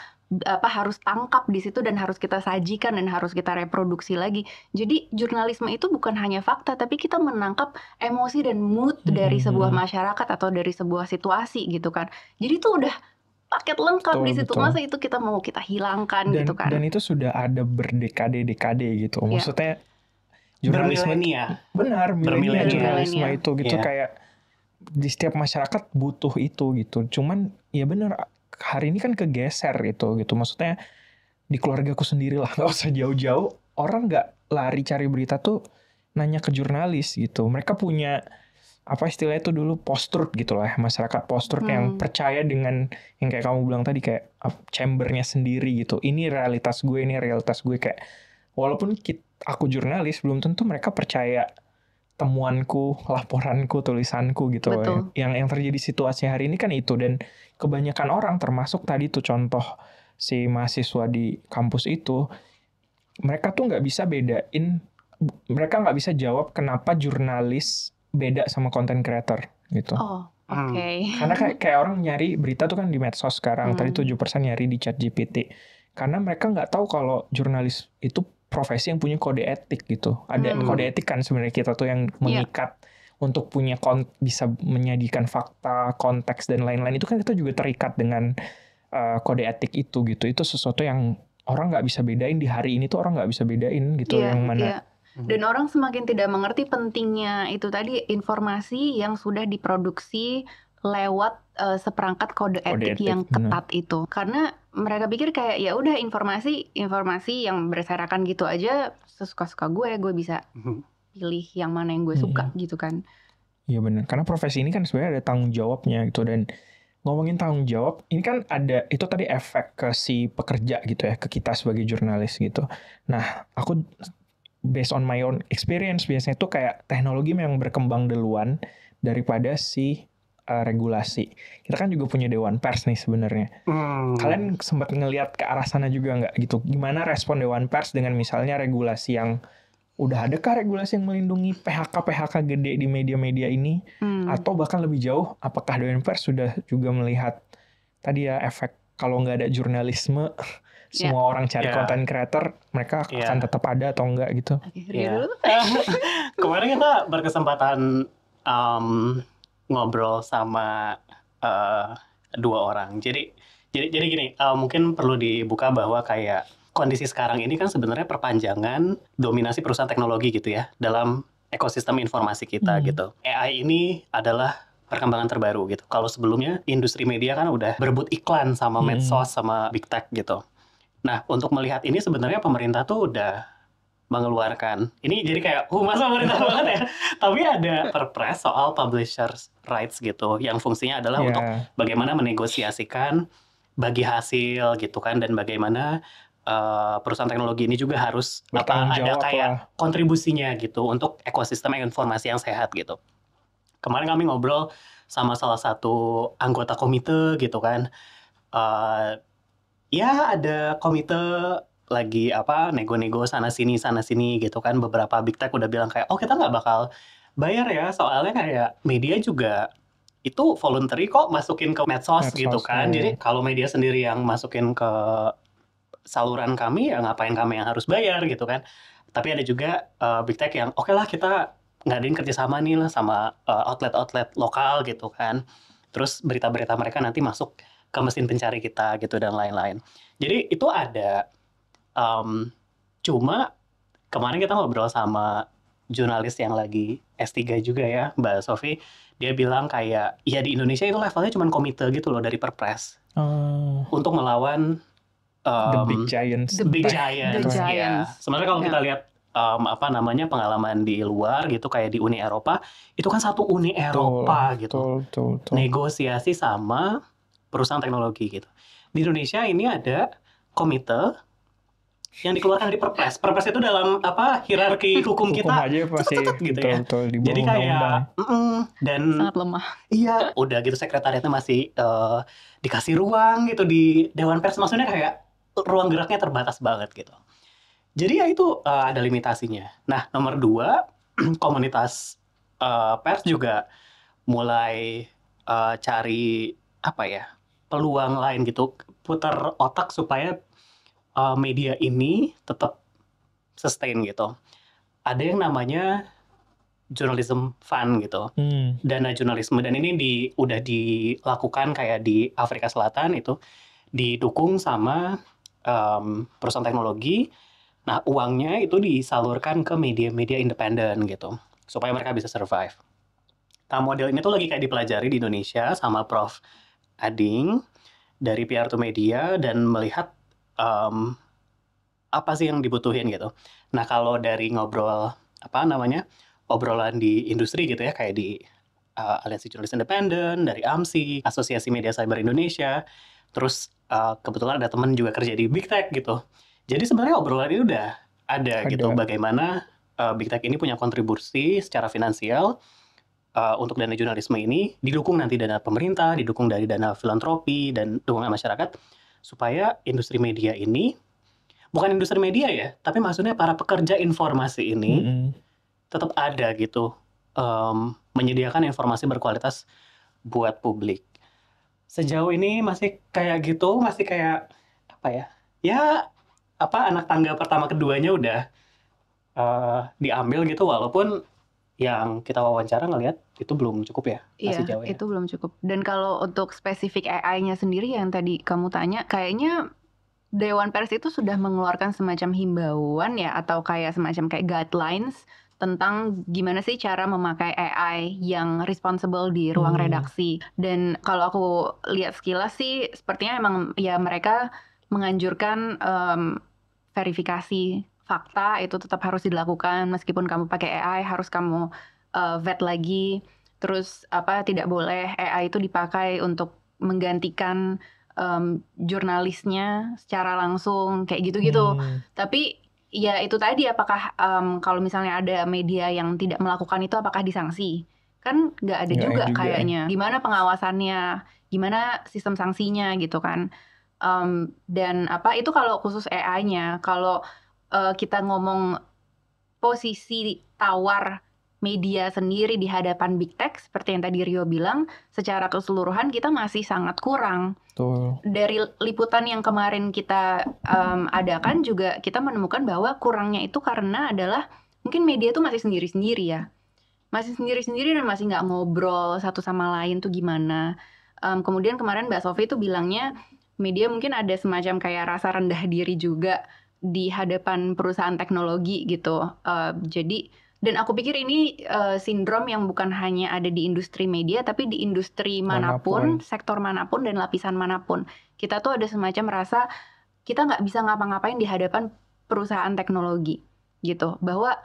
harus tangkap di situ dan harus kita sajikan dan harus kita reproduksi lagi. Jadi jurnalisme itu bukan hanya fakta, tapi kita menangkap emosi dan mood dari sebuah masyarakat atau dari sebuah situasi gitu kan. Jadi itu udah paket lengkap di situ. Masa itu kita mau kita hilangkan gitu kan? Dan itu sudah ada berdekade-dekade gitu. Maksudnya bermilenia. Benar, jurnalisme itu gitu kayak di setiap masyarakat butuh itu gitu. Cuman ya benar, hari ini kan kegeser gitu. Maksudnya di keluargaku sendiri lah, nggak usah jauh-jauh. Orang nggak lari cari berita tuh nanya ke jurnalis gitu. Mereka punya apa istilahnya itu dulu post-truth gitu lah, masyarakat post-truth yang percaya dengan yang kayak kamu bilang tadi, kayak chambernya sendiri gitu. Ini realitas gue kayak walaupun aku jurnalis, belum tentu mereka percaya temuanku, laporanku, tulisanku gitu. Yang terjadi situasi hari ini kan itu. Dan kebanyakan orang, termasuk tadi tuh contoh si mahasiswa di kampus itu, mereka tuh nggak bisa bedain, mereka nggak bisa jawab kenapa jurnalis beda sama content creator gitu. Karena kayak orang nyari berita tuh kan di medsos sekarang. Tadi 7% nyari di ChatGPT. Karena mereka nggak tahu kalau jurnalis itu profesi yang punya kode etik gitu. Ada kode etik kan sebenarnya kita tuh yang mengikat untuk punya bisa menyajikan fakta, konteks dan lain-lain. Itu kan kita juga terikat dengan kode etik itu gitu. Itu sesuatu yang orang nggak bisa bedain di hari ini tuh, orang nggak bisa bedain gitu yang mana. Dan orang semakin tidak mengerti pentingnya itu tadi, informasi yang sudah diproduksi lewat seperangkat kode etik yang ketat itu. Karena mereka pikir kayak ya udah informasi yang berserakan gitu aja, sesuka-suka gue bisa pilih yang mana yang gue suka gitu kan. Iya benar. Karena profesi ini kan sebenarnya ada tanggung jawabnya gitu. Dan ngomongin tanggung jawab, ini kan ada itu tadi efek ke si pekerja gitu ya, ke kita sebagai jurnalis gitu. Nah, aku based on my own experience, biasanya tuh kayak teknologi memang berkembang duluan daripada si regulasi. Kita kan juga punya Dewan Pers nih sebenarnya. Kalian sempat ngelihat ke arah sana juga nggak gitu? Gimana respon Dewan Pers dengan misalnya regulasi yang udah adakah regulasi yang melindungi PHK gede di media-media ini? Atau bahkan lebih jauh, apakah Dewan Pers sudah juga melihat tadi ya efek kalau nggak ada jurnalisme, semua orang cari content creator, mereka akan tetap ada atau enggak gitu? Kemarin kita berkesempatan ngobrol sama dua orang. Jadi gini, mungkin perlu dibuka bahwa kayak kondisi sekarang ini kan sebenarnya perpanjangan dominasi perusahaan teknologi gitu ya dalam ekosistem informasi kita gitu. AI ini adalah perkembangan terbaru gitu. Kalau sebelumnya industri media kan udah berebut iklan sama medsos sama big tech gitu. Nah, untuk melihat ini sebenarnya pemerintah tuh udah mengeluarkan. Ini jadi kayak masa pemerintah banget ya. Tapi ada perpres soal publishers rights gitu yang fungsinya adalah untuk bagaimana menegosiasikan bagi hasil gitu kan, dan bagaimana perusahaan teknologi ini juga harus ada kayak kontribusinya gitu untuk ekosistem informasi yang sehat gitu. Kemarin kami ngobrol sama salah satu anggota komite gitu kan. Ya ada komite lagi nego-nego sana sini gitu kan. Beberapa big tech udah bilang kayak kita nggak bakal bayar ya, soalnya kayak media juga itu voluntary kok masukin ke medsos gitu kan. Jadi kalau media sendiri yang masukin ke saluran kami ya ngapain kami yang harus bayar gitu kan. Tapi ada juga big tech yang oke lah kita ngadain kerjasama nih lah sama outlet-outlet lokal gitu kan. Terus berita-berita mereka nanti masuk ke mesin pencari kita gitu dan lain-lain. Jadi itu ada. Cuma kemarin kita ngobrol sama jurnalis yang lagi S3 juga ya, Mbak Sofi. Dia bilang kayak ya di Indonesia itu levelnya cuma komite gitu loh dari perpres untuk melawan the big giants. Ya. Sebenarnya kalau kita lihat pengalaman di luar gitu kayak di Uni Eropa, itu kan satu Uni Eropa gitu. Negosiasi sama perusahaan teknologi gitu. Di Indonesia ini ada komite yang dikeluarkan dari perpres. Perpres itu dalam hierarki hukum kita aja pasti gitu ya. Jadi kayak dan sangat lemah. Iya, udah gitu sekretariatnya masih dikasih ruang gitu di Dewan Pers, maksudnya kayak ruang geraknya terbatas banget gitu. Jadi ya itu ada limitasinya. Nah, nomor 2, komunitas pers juga mulai cari peluang lain gitu, putar otak supaya media ini tetap sustain gitu. Ada yang namanya journalism fund gitu, dana jurnalisme, dan ini udah dilakukan kayak di Afrika Selatan, itu didukung sama perusahaan teknologi. Nah, uangnya itu disalurkan ke media-media independen gitu supaya mereka bisa survive. Nah, model ini tuh lagi kayak dipelajari di Indonesia sama Prof. Ading dari PR to Media dan melihat apa sih yang dibutuhin gitu. Nah, kalau dari ngobrol obrolan di industri gitu ya, kayak di Aliansi Jurnalis Independen, dari AMSI, Asosiasi Media Cyber Indonesia, terus kebetulan ada teman juga kerja di Big Tech gitu. Jadi sebenarnya obrolan ini udah ada gitu, bagaimana Big Tech ini punya kontribusi secara finansial untuk dana jurnalisme ini, didukung nanti dana pemerintah, didukung dari dana filantropi dan dukungan masyarakat, supaya industri media ini, bukan industri media ya, tapi maksudnya para pekerja informasi ini tetap ada gitu, menyediakan informasi berkualitas buat publik. Sejauh ini masih kayak gitu, masih kayak anak tangga pertama keduanya udah diambil gitu, walaupun yang kita wawancara ngelihat itu belum cukup ya, masih jauh ya. Itu belum cukup. Dan kalau untuk spesifik AI-nya sendiri yang tadi kamu tanya, kayaknya Dewan Pers itu sudah mengeluarkan semacam himbauan ya, atau kayak semacam kayak guidelines tentang gimana sih cara memakai AI yang responsible di ruang redaksi. Dan kalau aku lihat sekilas sih, sepertinya emang ya mereka menganjurkan verifikasi fakta itu tetap harus dilakukan, meskipun kamu pakai AI harus kamu vet lagi. Terus tidak boleh AI itu dipakai untuk menggantikan jurnalisnya secara langsung, kayak gitu-gitu. Tapi ya itu tadi, apakah kalau misalnya ada media yang tidak melakukan itu, apakah disanksi? kan nggak ada Nggak juga juga ya. kayaknya. Gimana pengawasannya, gimana sistem sanksinya gitu kan. Dan itu kalau khusus AI-nya. Kalau kita ngomong posisi tawar media sendiri di hadapan big tech seperti yang tadi Rio bilang, secara keseluruhan kita masih sangat kurang. Tuh. Dari liputan yang kemarin kita adakan juga kita menemukan bahwa kurangnya itu karena adalah mungkin media tuh masih sendiri-sendiri ya. Masih sendiri-sendiri dan masih nggak ngobrol satu sama lain tuh gimana. Kemudian kemarin Mbak Sofi tuh bilangnya media mungkin ada semacam kayak rasa rendah diri juga di hadapan perusahaan teknologi gitu. Jadi dan aku pikir ini sindrom yang bukan hanya ada di industri media tapi di industri manapun, sektor manapun dan lapisan manapun. Kita tuh ada semacam rasa kita nggak bisa ngapa-ngapain di hadapan perusahaan teknologi gitu. Bahwa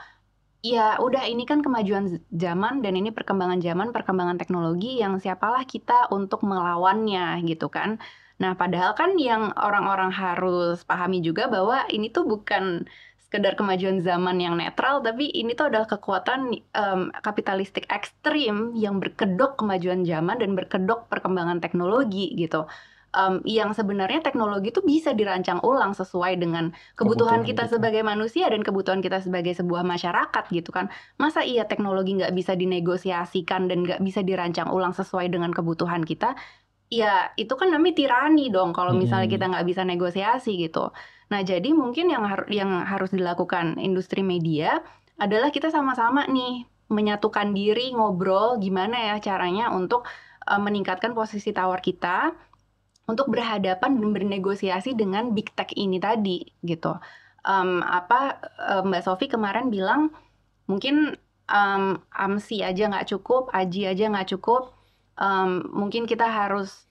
ya udah ini kan kemajuan zaman dan ini perkembangan zaman, perkembangan teknologi yang siapalah kita untuk melawannya gitu kan. Nah padahal kan yang orang-orang harus pahami juga bahwa ini tuh bukan sekedar kemajuan zaman yang netral, tapi ini tuh adalah kekuatan kapitalistik ekstrim yang berkedok kemajuan zaman dan berkedok perkembangan teknologi gitu. Yang sebenarnya teknologi itu bisa dirancang ulang sesuai dengan kebutuhan kita sebagai manusia dan kebutuhan kita sebagai sebuah masyarakat gitu kan. Masa iya teknologi nggak bisa dinegosiasikan dan nggak bisa dirancang ulang sesuai dengan kebutuhan kita? Ya itu kan namanya tirani dong kalau misalnya kita nggak bisa negosiasi gitu. Nah jadi mungkin yang harus dilakukan industri media adalah kita sama-sama nih menyatukan diri, ngobrol gimana ya caranya untuk meningkatkan posisi tawar kita untuk berhadapan dan bernegosiasi dengan big tech ini tadi gitu. Mbak Sofi kemarin bilang mungkin AMSI aja nggak cukup, AJI aja nggak cukup. Mungkin kita harus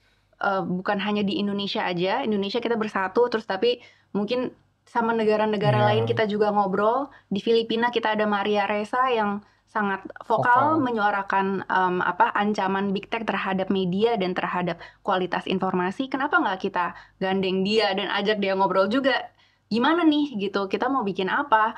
bukan hanya di Indonesia aja, Indonesia kita bersatu terus tapi mungkin sama negara-negara lain kita juga ngobrol. Di Filipina kita ada Maria Ressa yang sangat vokal menyuarakan ancaman big tech terhadap media dan terhadap kualitas informasi. Kenapa nggak kita gandeng dia dan ajak dia ngobrol juga? Gimana nih gitu, kita mau bikin apa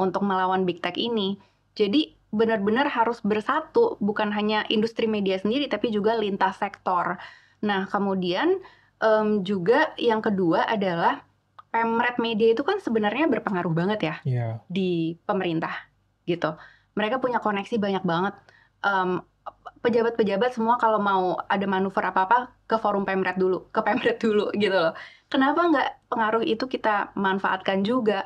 untuk melawan big tech ini? Jadi benar-benar harus bersatu, bukan hanya industri media sendiri tapi juga lintas sektor. Nah kemudian juga yang kedua adalah pemret media itu kan sebenarnya berpengaruh banget ya di pemerintah gitu. Mereka punya koneksi banyak banget. Pejabat-pejabat semua kalau mau ada manuver apa-apa ke forum pemret dulu, ke pemret dulu gitu loh. Kenapa nggak pengaruh itu kita manfaatkan juga?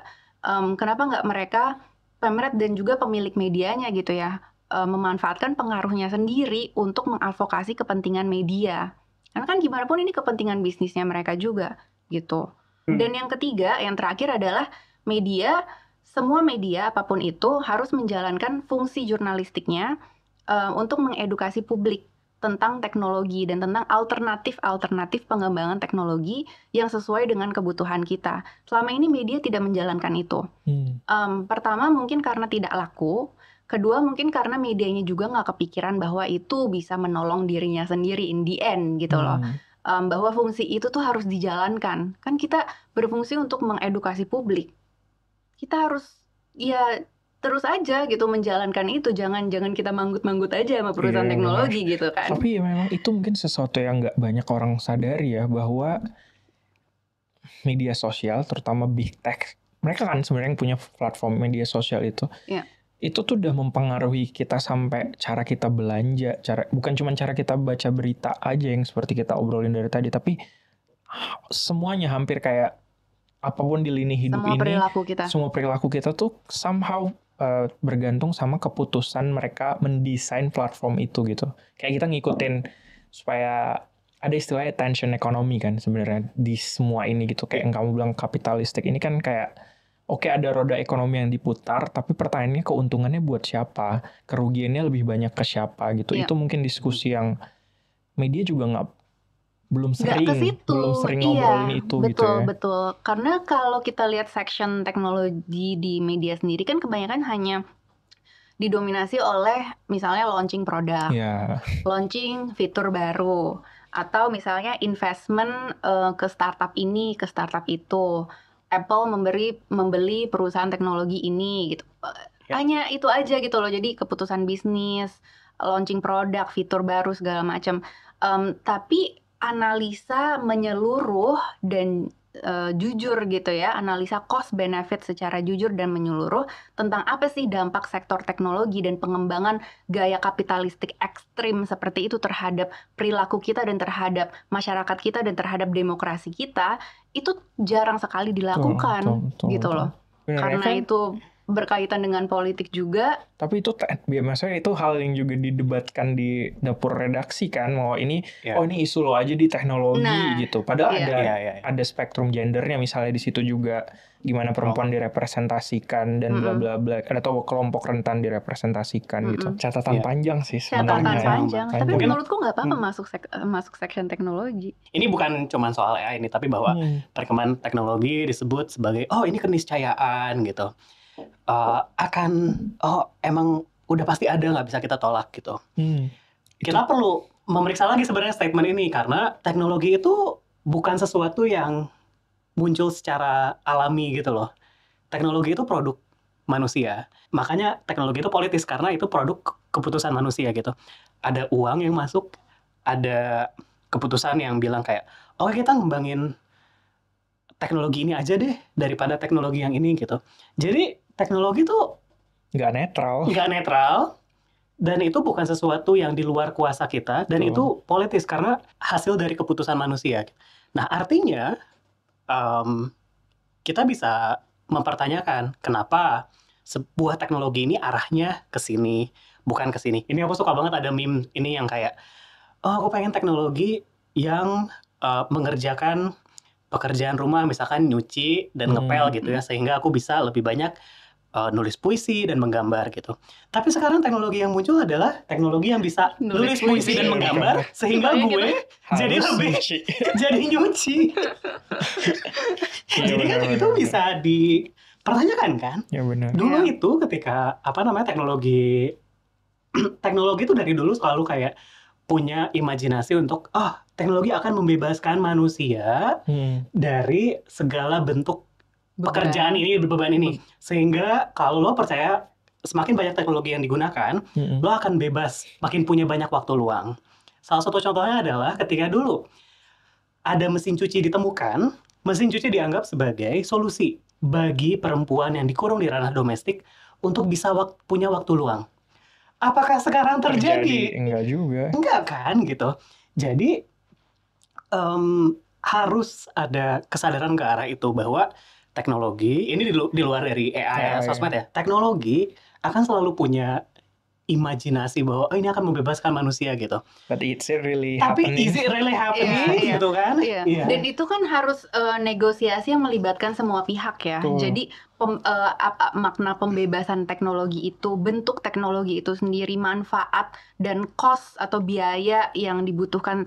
Kenapa nggak mereka pemret dan juga pemilik medianya gitu ya memanfaatkan pengaruhnya sendiri untuk mengadvokasi kepentingan media? Karena kan gimana pun ini kepentingan bisnisnya mereka juga gitu. Dan yang ketiga, yang terakhir adalah media. Semua media apapun itu harus menjalankan fungsi jurnalistiknya untuk mengedukasi publik tentang teknologi dan tentang alternatif pengembangan teknologi yang sesuai dengan kebutuhan kita. Selama ini media tidak menjalankan itu. Pertama mungkin karena tidak laku. Kedua mungkin karena medianya juga nggak kepikiran bahwa itu bisa menolong dirinya sendiri in the end gitu loh. Bahwa fungsi itu tuh harus dijalankan. Kan kita berfungsi untuk mengedukasi publik. Kita harus ya terus aja gitu menjalankan itu, jangan kita manggut-manggut aja sama perusahaan teknologi gitu kan. Tapi ya memang itu mungkin sesuatu yang nggak banyak orang sadari ya, bahwa media sosial terutama big tech, mereka kan sebenarnya yang punya platform media sosial itu itu tuh udah mempengaruhi kita sampai cara kita belanja, bukan cuma cara kita baca berita aja yang seperti kita obrolin dari tadi, tapi semuanya hampir kayak apapun di lini hidup semua perilaku kita tuh somehow bergantung sama keputusan mereka mendesain platform itu gitu. Kayak kita ngikutin supaya ada istilahnya attention economy kan sebenarnya di semua ini gitu. Kayak yang kamu bilang kapitalistik ini kan kayak oke, ada roda ekonomi yang diputar, tapi pertanyaannya keuntungannya buat siapa, kerugiannya lebih banyak ke siapa gitu. Itu mungkin diskusi yang media juga belum sering ngobrolin itu gitu ya. Betul. Karena kalau kita lihat section teknologi di media sendiri kan kebanyakan hanya didominasi oleh misalnya launching produk, launching fitur baru, atau misalnya investment ke startup ini, ke startup itu. Apple membeli perusahaan teknologi ini gitu. Hanya itu aja gitu loh. Jadi keputusan bisnis, launching produk, fitur baru segala macam. Tapi analisa menyeluruh dan jujur gitu ya, analisa cost benefit secara jujur dan menyeluruh tentang apa sih dampak sektor teknologi dan pengembangan gaya kapitalistik ekstrim seperti itu terhadap perilaku kita dan terhadap masyarakat kita dan terhadap demokrasi kita, itu jarang sekali dilakukan gitu loh. Karena itu berkaitan dengan politik juga. Tapi itu maksudnya itu hal yang juga didebatkan di dapur redaksi kan, mau ini ini isu lo aja di teknologi gitu. Padahal ada spektrum gendernya misalnya di situ juga, gimana perempuan direpresentasikan dan bla bla bla, atau kelompok rentan direpresentasikan gitu. Catatan panjang sih sebenarnya. Catatan panjang. Tapi menurutku nggak apa-apa masuk section teknologi. Ini bukan cuma soal AI ini, tapi bahwa perkembangan teknologi disebut sebagai ini keniscayaan gitu. Emang udah pasti ada, nggak bisa kita tolak gitu. Kita perlu memeriksa lagi sebenarnya statement ini, karena teknologi itu bukan sesuatu yang muncul secara alami gitu loh. Teknologi itu produk manusia. Makanya teknologi itu politis, karena itu produk keputusan manusia gitu. Ada uang yang masuk, ada keputusan yang bilang kayak, kita ngembangin teknologi ini aja deh daripada teknologi yang ini gitu. Jadi teknologi tuh nggak netral, dan itu bukan sesuatu yang di luar kuasa kita, dan itu politis karena hasil dari keputusan manusia. Nah artinya kita bisa mempertanyakan kenapa sebuah teknologi ini arahnya ke sini, bukan ke sini. Ini aku suka banget ada meme ini yang kayak, aku pengen teknologi yang mengerjakan pekerjaan rumah, misalkan nyuci dan ngepel gitu ya, sehingga aku bisa lebih banyak nulis puisi dan menggambar gitu. Tapi sekarang teknologi yang muncul adalah teknologi yang bisa nulis puisi dan menggambar, sehingga gue jadi lebih jadi nyuci. Jadi kan itu bisa dipertanyakan kan? Ya benar. Dulu itu ketika teknologi itu dari dulu selalu kayak punya imajinasi untuk teknologi akan membebaskan manusia dari segala bentuk pekerjaan ini, beban ini. Sehingga kalau lo percaya semakin banyak teknologi yang digunakan, lo akan bebas, makin punya banyak waktu luang. Salah satu contohnya adalah ketika dulu ada mesin cuci ditemukan, mesin cuci dianggap sebagai solusi bagi perempuan yang dikurung di ranah domestik untuk bisa punya waktu luang. Apakah sekarang terjadi? Enggak juga. Enggak kan gitu. Jadi harus ada kesadaran ke arah itu, bahwa teknologi ini di luar dari AI sosmed ya. Teknologi akan selalu punya imajinasi bahwa ini akan membebaskan manusia gitu. But is it really happening? happening? Is it really happening gitu kan? Dan itu kan harus negosiasi yang melibatkan semua pihak ya. Jadi makna pembebasan teknologi itu, bentuk teknologi itu sendiri, manfaat dan cost atau biaya yang dibutuhkan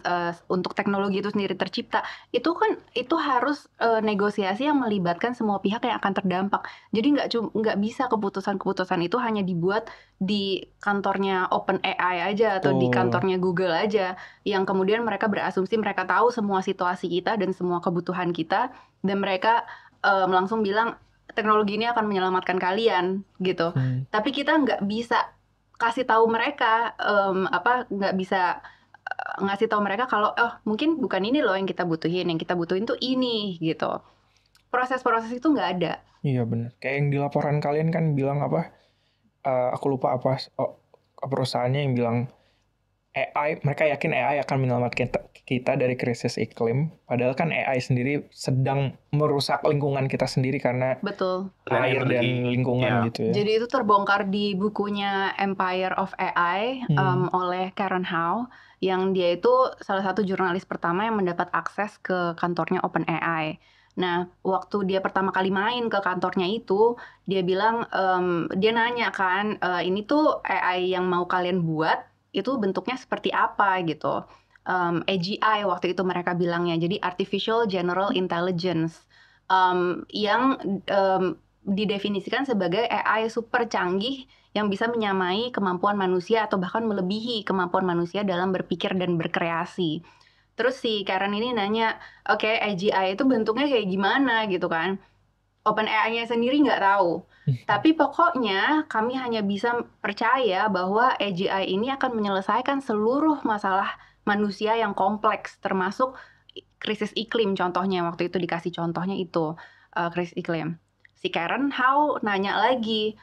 untuk teknologi itu sendiri tercipta, itu harus negosiasi yang melibatkan semua pihak yang akan terdampak. Jadi nggak bisa keputusan-keputusan itu hanya dibuat di kantornya OpenAI aja atau di kantornya Google aja, yang kemudian mereka berasumsi mereka tahu semua situasi kita dan semua kebutuhan kita, dan mereka langsung bilang teknologi ini akan menyelamatkan kalian gitu. Tapi kita nggak bisa kasih tahu mereka nggak bisa ngasih tahu mereka kalau mungkin bukan ini loh yang kita butuhin tuh ini gitu. Proses-proses itu nggak ada. Iya benar. Kayak yang di laporan kalian kan bilang aku lupa perusahaannya yang bilang mereka yakin AI akan menyelamatkan kita dari krisis iklim, padahal kan AI sendiri sedang merusak lingkungan kita sendiri karena air dan lingkungan gitu ya. Jadi itu terbongkar di bukunya Empire of AI oleh Karen Hao, yang dia itu salah satu jurnalis pertama yang mendapat akses ke kantornya OpenAI. Nah, waktu dia pertama kali main ke kantornya itu, dia bilang, dia nanya kan, ini tuh AI yang mau kalian buat, itu bentuknya seperti apa gitu. AGI waktu itu mereka bilangnya, jadi Artificial General Intelligence, yang didefinisikan sebagai AI super canggih yang bisa menyamai kemampuan manusia atau bahkan melebihi kemampuan manusia dalam berpikir dan berkreasi. Terus si Karen ini nanya, AGI itu bentuknya kayak gimana gitu kan. OpenAI-nya sendiri nggak tahu. Tapi pokoknya kami hanya bisa percaya bahwa AGI ini akan menyelesaikan seluruh masalah manusia yang kompleks, termasuk krisis iklim. Contohnya waktu itu dikasih contohnya itu krisis iklim. Si Karen Hao nanya lagi,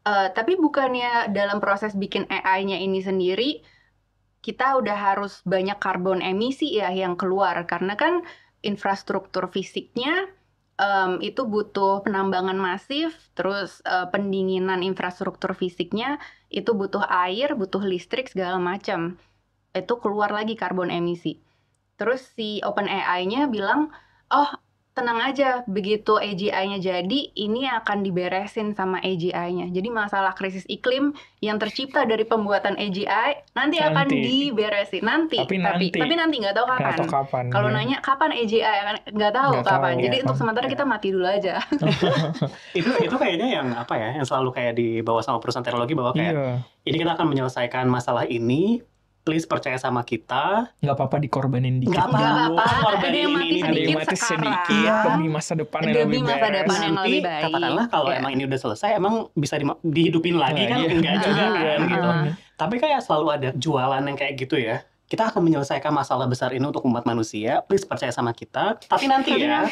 tapi bukannya dalam proses bikin AI-nya ini sendiri kita udah harus banyak karbon emisi ya yang keluar, karena kan infrastruktur fisiknya itu butuh penambangan masif, terus pendinginan infrastruktur fisiknya itu butuh air, butuh listrik segala macam. Itu keluar lagi karbon emisi. Terus si OpenAI-nya bilang, oh tenang aja, begitu AGI-nya jadi, ini akan diberesin sama AGI-nya. Jadi masalah krisis iklim yang tercipta dari pembuatan AGI nanti akan diberesin. Tapi nanti nggak tahu kapan. Kalau nanya kapan AGI, nggak tahu kapan. Jadi untuk sementara kita mati dulu aja. itu kayaknya yang apa ya, yang selalu kayak dibawa sama perusahaan teknologi bahwa kayak ini kita akan menyelesaikan masalah ini. Please percaya sama kita. Nggak apa-apa dikorbanin dikit. Nggak apa-apa. Ada yang mati sedikit demi masa depan yang lebih beres. Nanti katakanlah kalau emang ini udah selesai, emang bisa dihidupin lagi kan? Enggak juga kan gitu. Tapi kayak selalu ada jualan yang kayak gitu ya. Kita akan menyelesaikan masalah besar ini untuk umat manusia. Please percaya sama kita. Tapi nanti ya.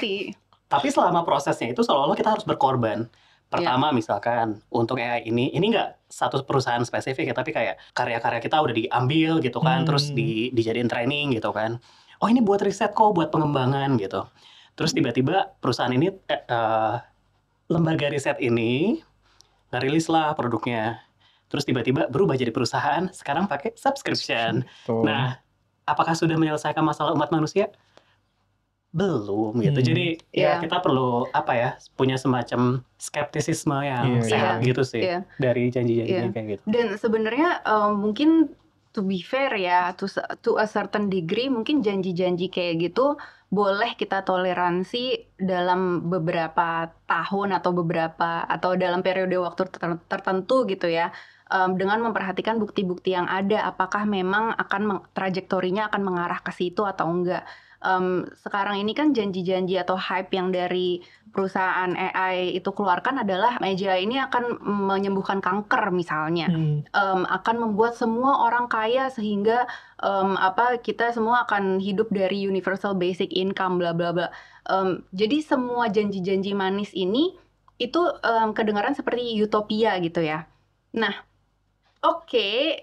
Tapi selama prosesnya itu seolah-olah kita harus berkorban. Pertama misalkan untuk AI ini nggak satu perusahaan spesifik ya, tapi kayak karya-karya kita udah diambil gitu kan, terus dijadiin training gitu kan. Oh ini buat riset kok, buat pengembangan gitu. Terus tiba-tiba perusahaan ini, lembaga riset ini ngerilis lah produknya. Terus tiba-tiba berubah jadi perusahaan, sekarang pakai subscription. Nah, apakah sudah menyelesaikan masalah umat manusia? Belum gitu. Jadi ya kita perlu apa ya, punya semacam skeptisisme yang sehat gitu sih dari janji-janjinya kayak gitu. Dan sebenarnya mungkin to be fair ya, to a certain degree mungkin janji-janji kayak gitu boleh kita toleransi dalam beberapa tahun atau dalam periode waktu tertentu gitu ya. Dengan memperhatikan bukti-bukti yang ada, apakah memang trajektorinya akan mengarah ke situ atau enggak. Sekarang ini kan janji-janji atau hype yang dari perusahaan AI itu keluarkan adalah AGI ini akan menyembuhkan kanker misalnya, akan membuat semua orang kaya sehingga kita semua akan hidup dari universal basic income bla bla bla. Jadi semua janji-janji manis ini itu kedengaran seperti utopia gitu ya. Nah, oke,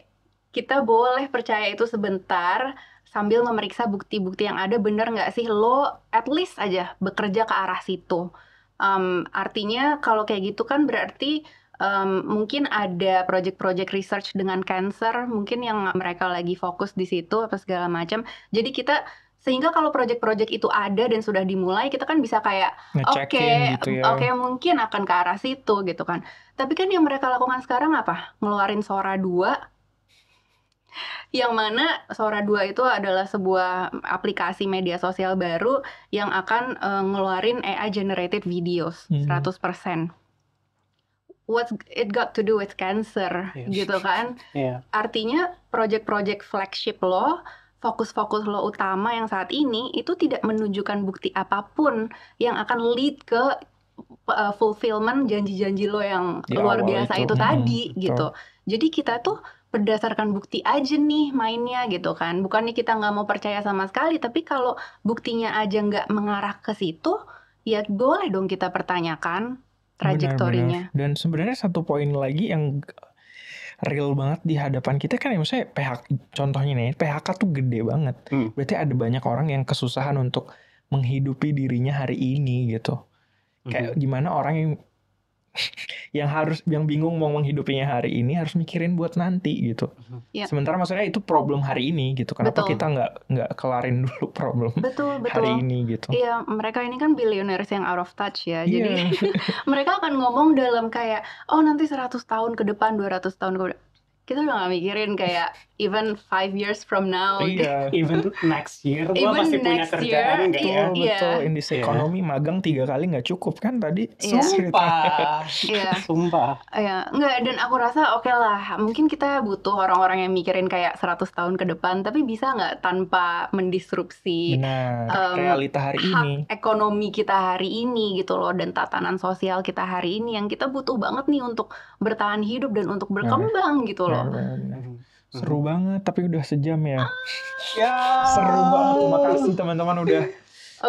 kita boleh percaya itu sebentar sambil memeriksa bukti-bukti yang ada, bener nggak sih lo at least aja bekerja ke arah situ. Artinya kalau kayak gitu kan berarti mungkin ada project-project research dengan cancer mungkin yang mereka lagi fokus di situ apa segala macam. Jadi sehingga kalau project-project itu ada dan sudah dimulai, kita kan bisa kayak oke, mungkin akan ke arah situ gitu kan. Tapi kan yang mereka lakukan sekarang apa? Ngeluarin Sora 2, yang mana Sora 2 itu adalah sebuah aplikasi media sosial baru yang akan ngeluarin AI generated videos 100%. What's it got to do with cancer gitu kan? Artinya project-project flagship lo, fokus-fokus lo utama yang saat ini itu tidak menunjukkan bukti apapun yang akan lead ke fulfillment janji-janji lo yang luar biasa itu tadi gitu. Jadi kita tuh berdasarkan bukti aja nih mainnya gitu kan. Bukannya kita nggak mau percaya sama sekali, tapi kalau buktinya aja nggak mengarah ke situ, ya boleh dong kita pertanyakan trajektorinya. Benar. Dan sebenarnya satu poin lagi yang real banget di hadapan kita kan ya, misalnya contohnya nih, PHK tuh gede banget. Berarti ada banyak orang yang kesusahan untuk menghidupi dirinya hari ini gitu. Kayak gimana orang yang bingung mau menghidupinya hari ini harus mikirin buat nanti gitu. Sementara maksudnya itu problem hari ini gitu. Kenapa kita nggak kelarin dulu problem hari ini gitu? Iya, mereka ini kan billionaires yang out of touch ya. Jadi mereka akan ngomong dalam kayak nanti 100 tahun ke depan, 200 tahun ke depan. kita udah gak mikirin kayak even 5 years from now. Iya. Even next year gue Even masih punya next kerjaan year, gak iya. ya? Betul, industri Iya. ekonomi magang 3 kali nggak cukup kan tadi. Iya. Sumpah. Iya. Sumpah. Ya, enggak, dan aku rasa oke lah, mungkin kita butuh orang-orang yang mikirin kayak 100 tahun ke depan, tapi bisa nggak tanpa mendisrupsi Benar, em, realita hari hak ini. ekonomi kita hari ini gitu loh, dan tatanan sosial kita hari ini yang kita butuh banget nih untuk bertahan hidup dan untuk berkembang gitu loh. Benar. Seru banget, tapi udah sejam ya. Ya. Seru banget, terima kasih teman-teman udah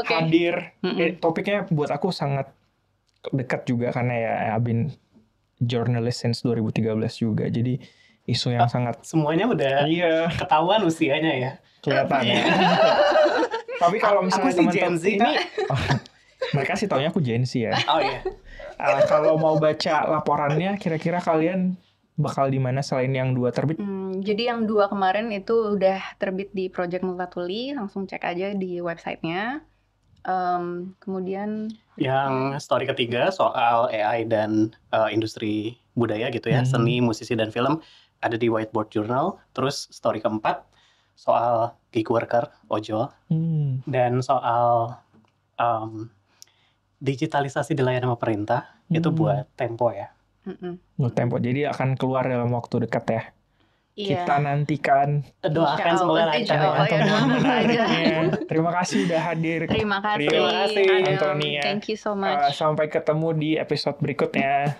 Oke. hadir. Mm-mm. Topiknya buat aku sangat dekat juga karena ya I've been journalist since 2013 juga. Jadi isu yang sangat Semuanya udah iya ketahuan usianya ya. kelihatan ya. Tapi kalau misalnya Aku sih Gen teman-teman Z, ini mereka sih taunya aku Gen Z ya. Oh iya. Kalau mau baca laporannya kira-kira kalian bakal di mana selain yang 2 terbit? Jadi yang 2 kemarin itu udah terbit di Project Multatuli, langsung cek aja di websitenya. Kemudian Yang story ketiga soal AI dan industri budaya gitu ya, seni, musisi dan film ada di Whiteboard Journal. Terus story keempat soal gig worker ojol dan soal digitalisasi di layanan pemerintah itu buat Tempo ya. Buat Tempo. Jadi akan keluar dalam waktu dekat ya. iya. Kita nantikan. Doakan semoga lancar Insya ya. Allah, ya, doakan saja. Terima kasih udah hadir. Terima kasih, Terima kasih, Adam. Antonia. Thank you so much. Sampai ketemu di episode berikutnya.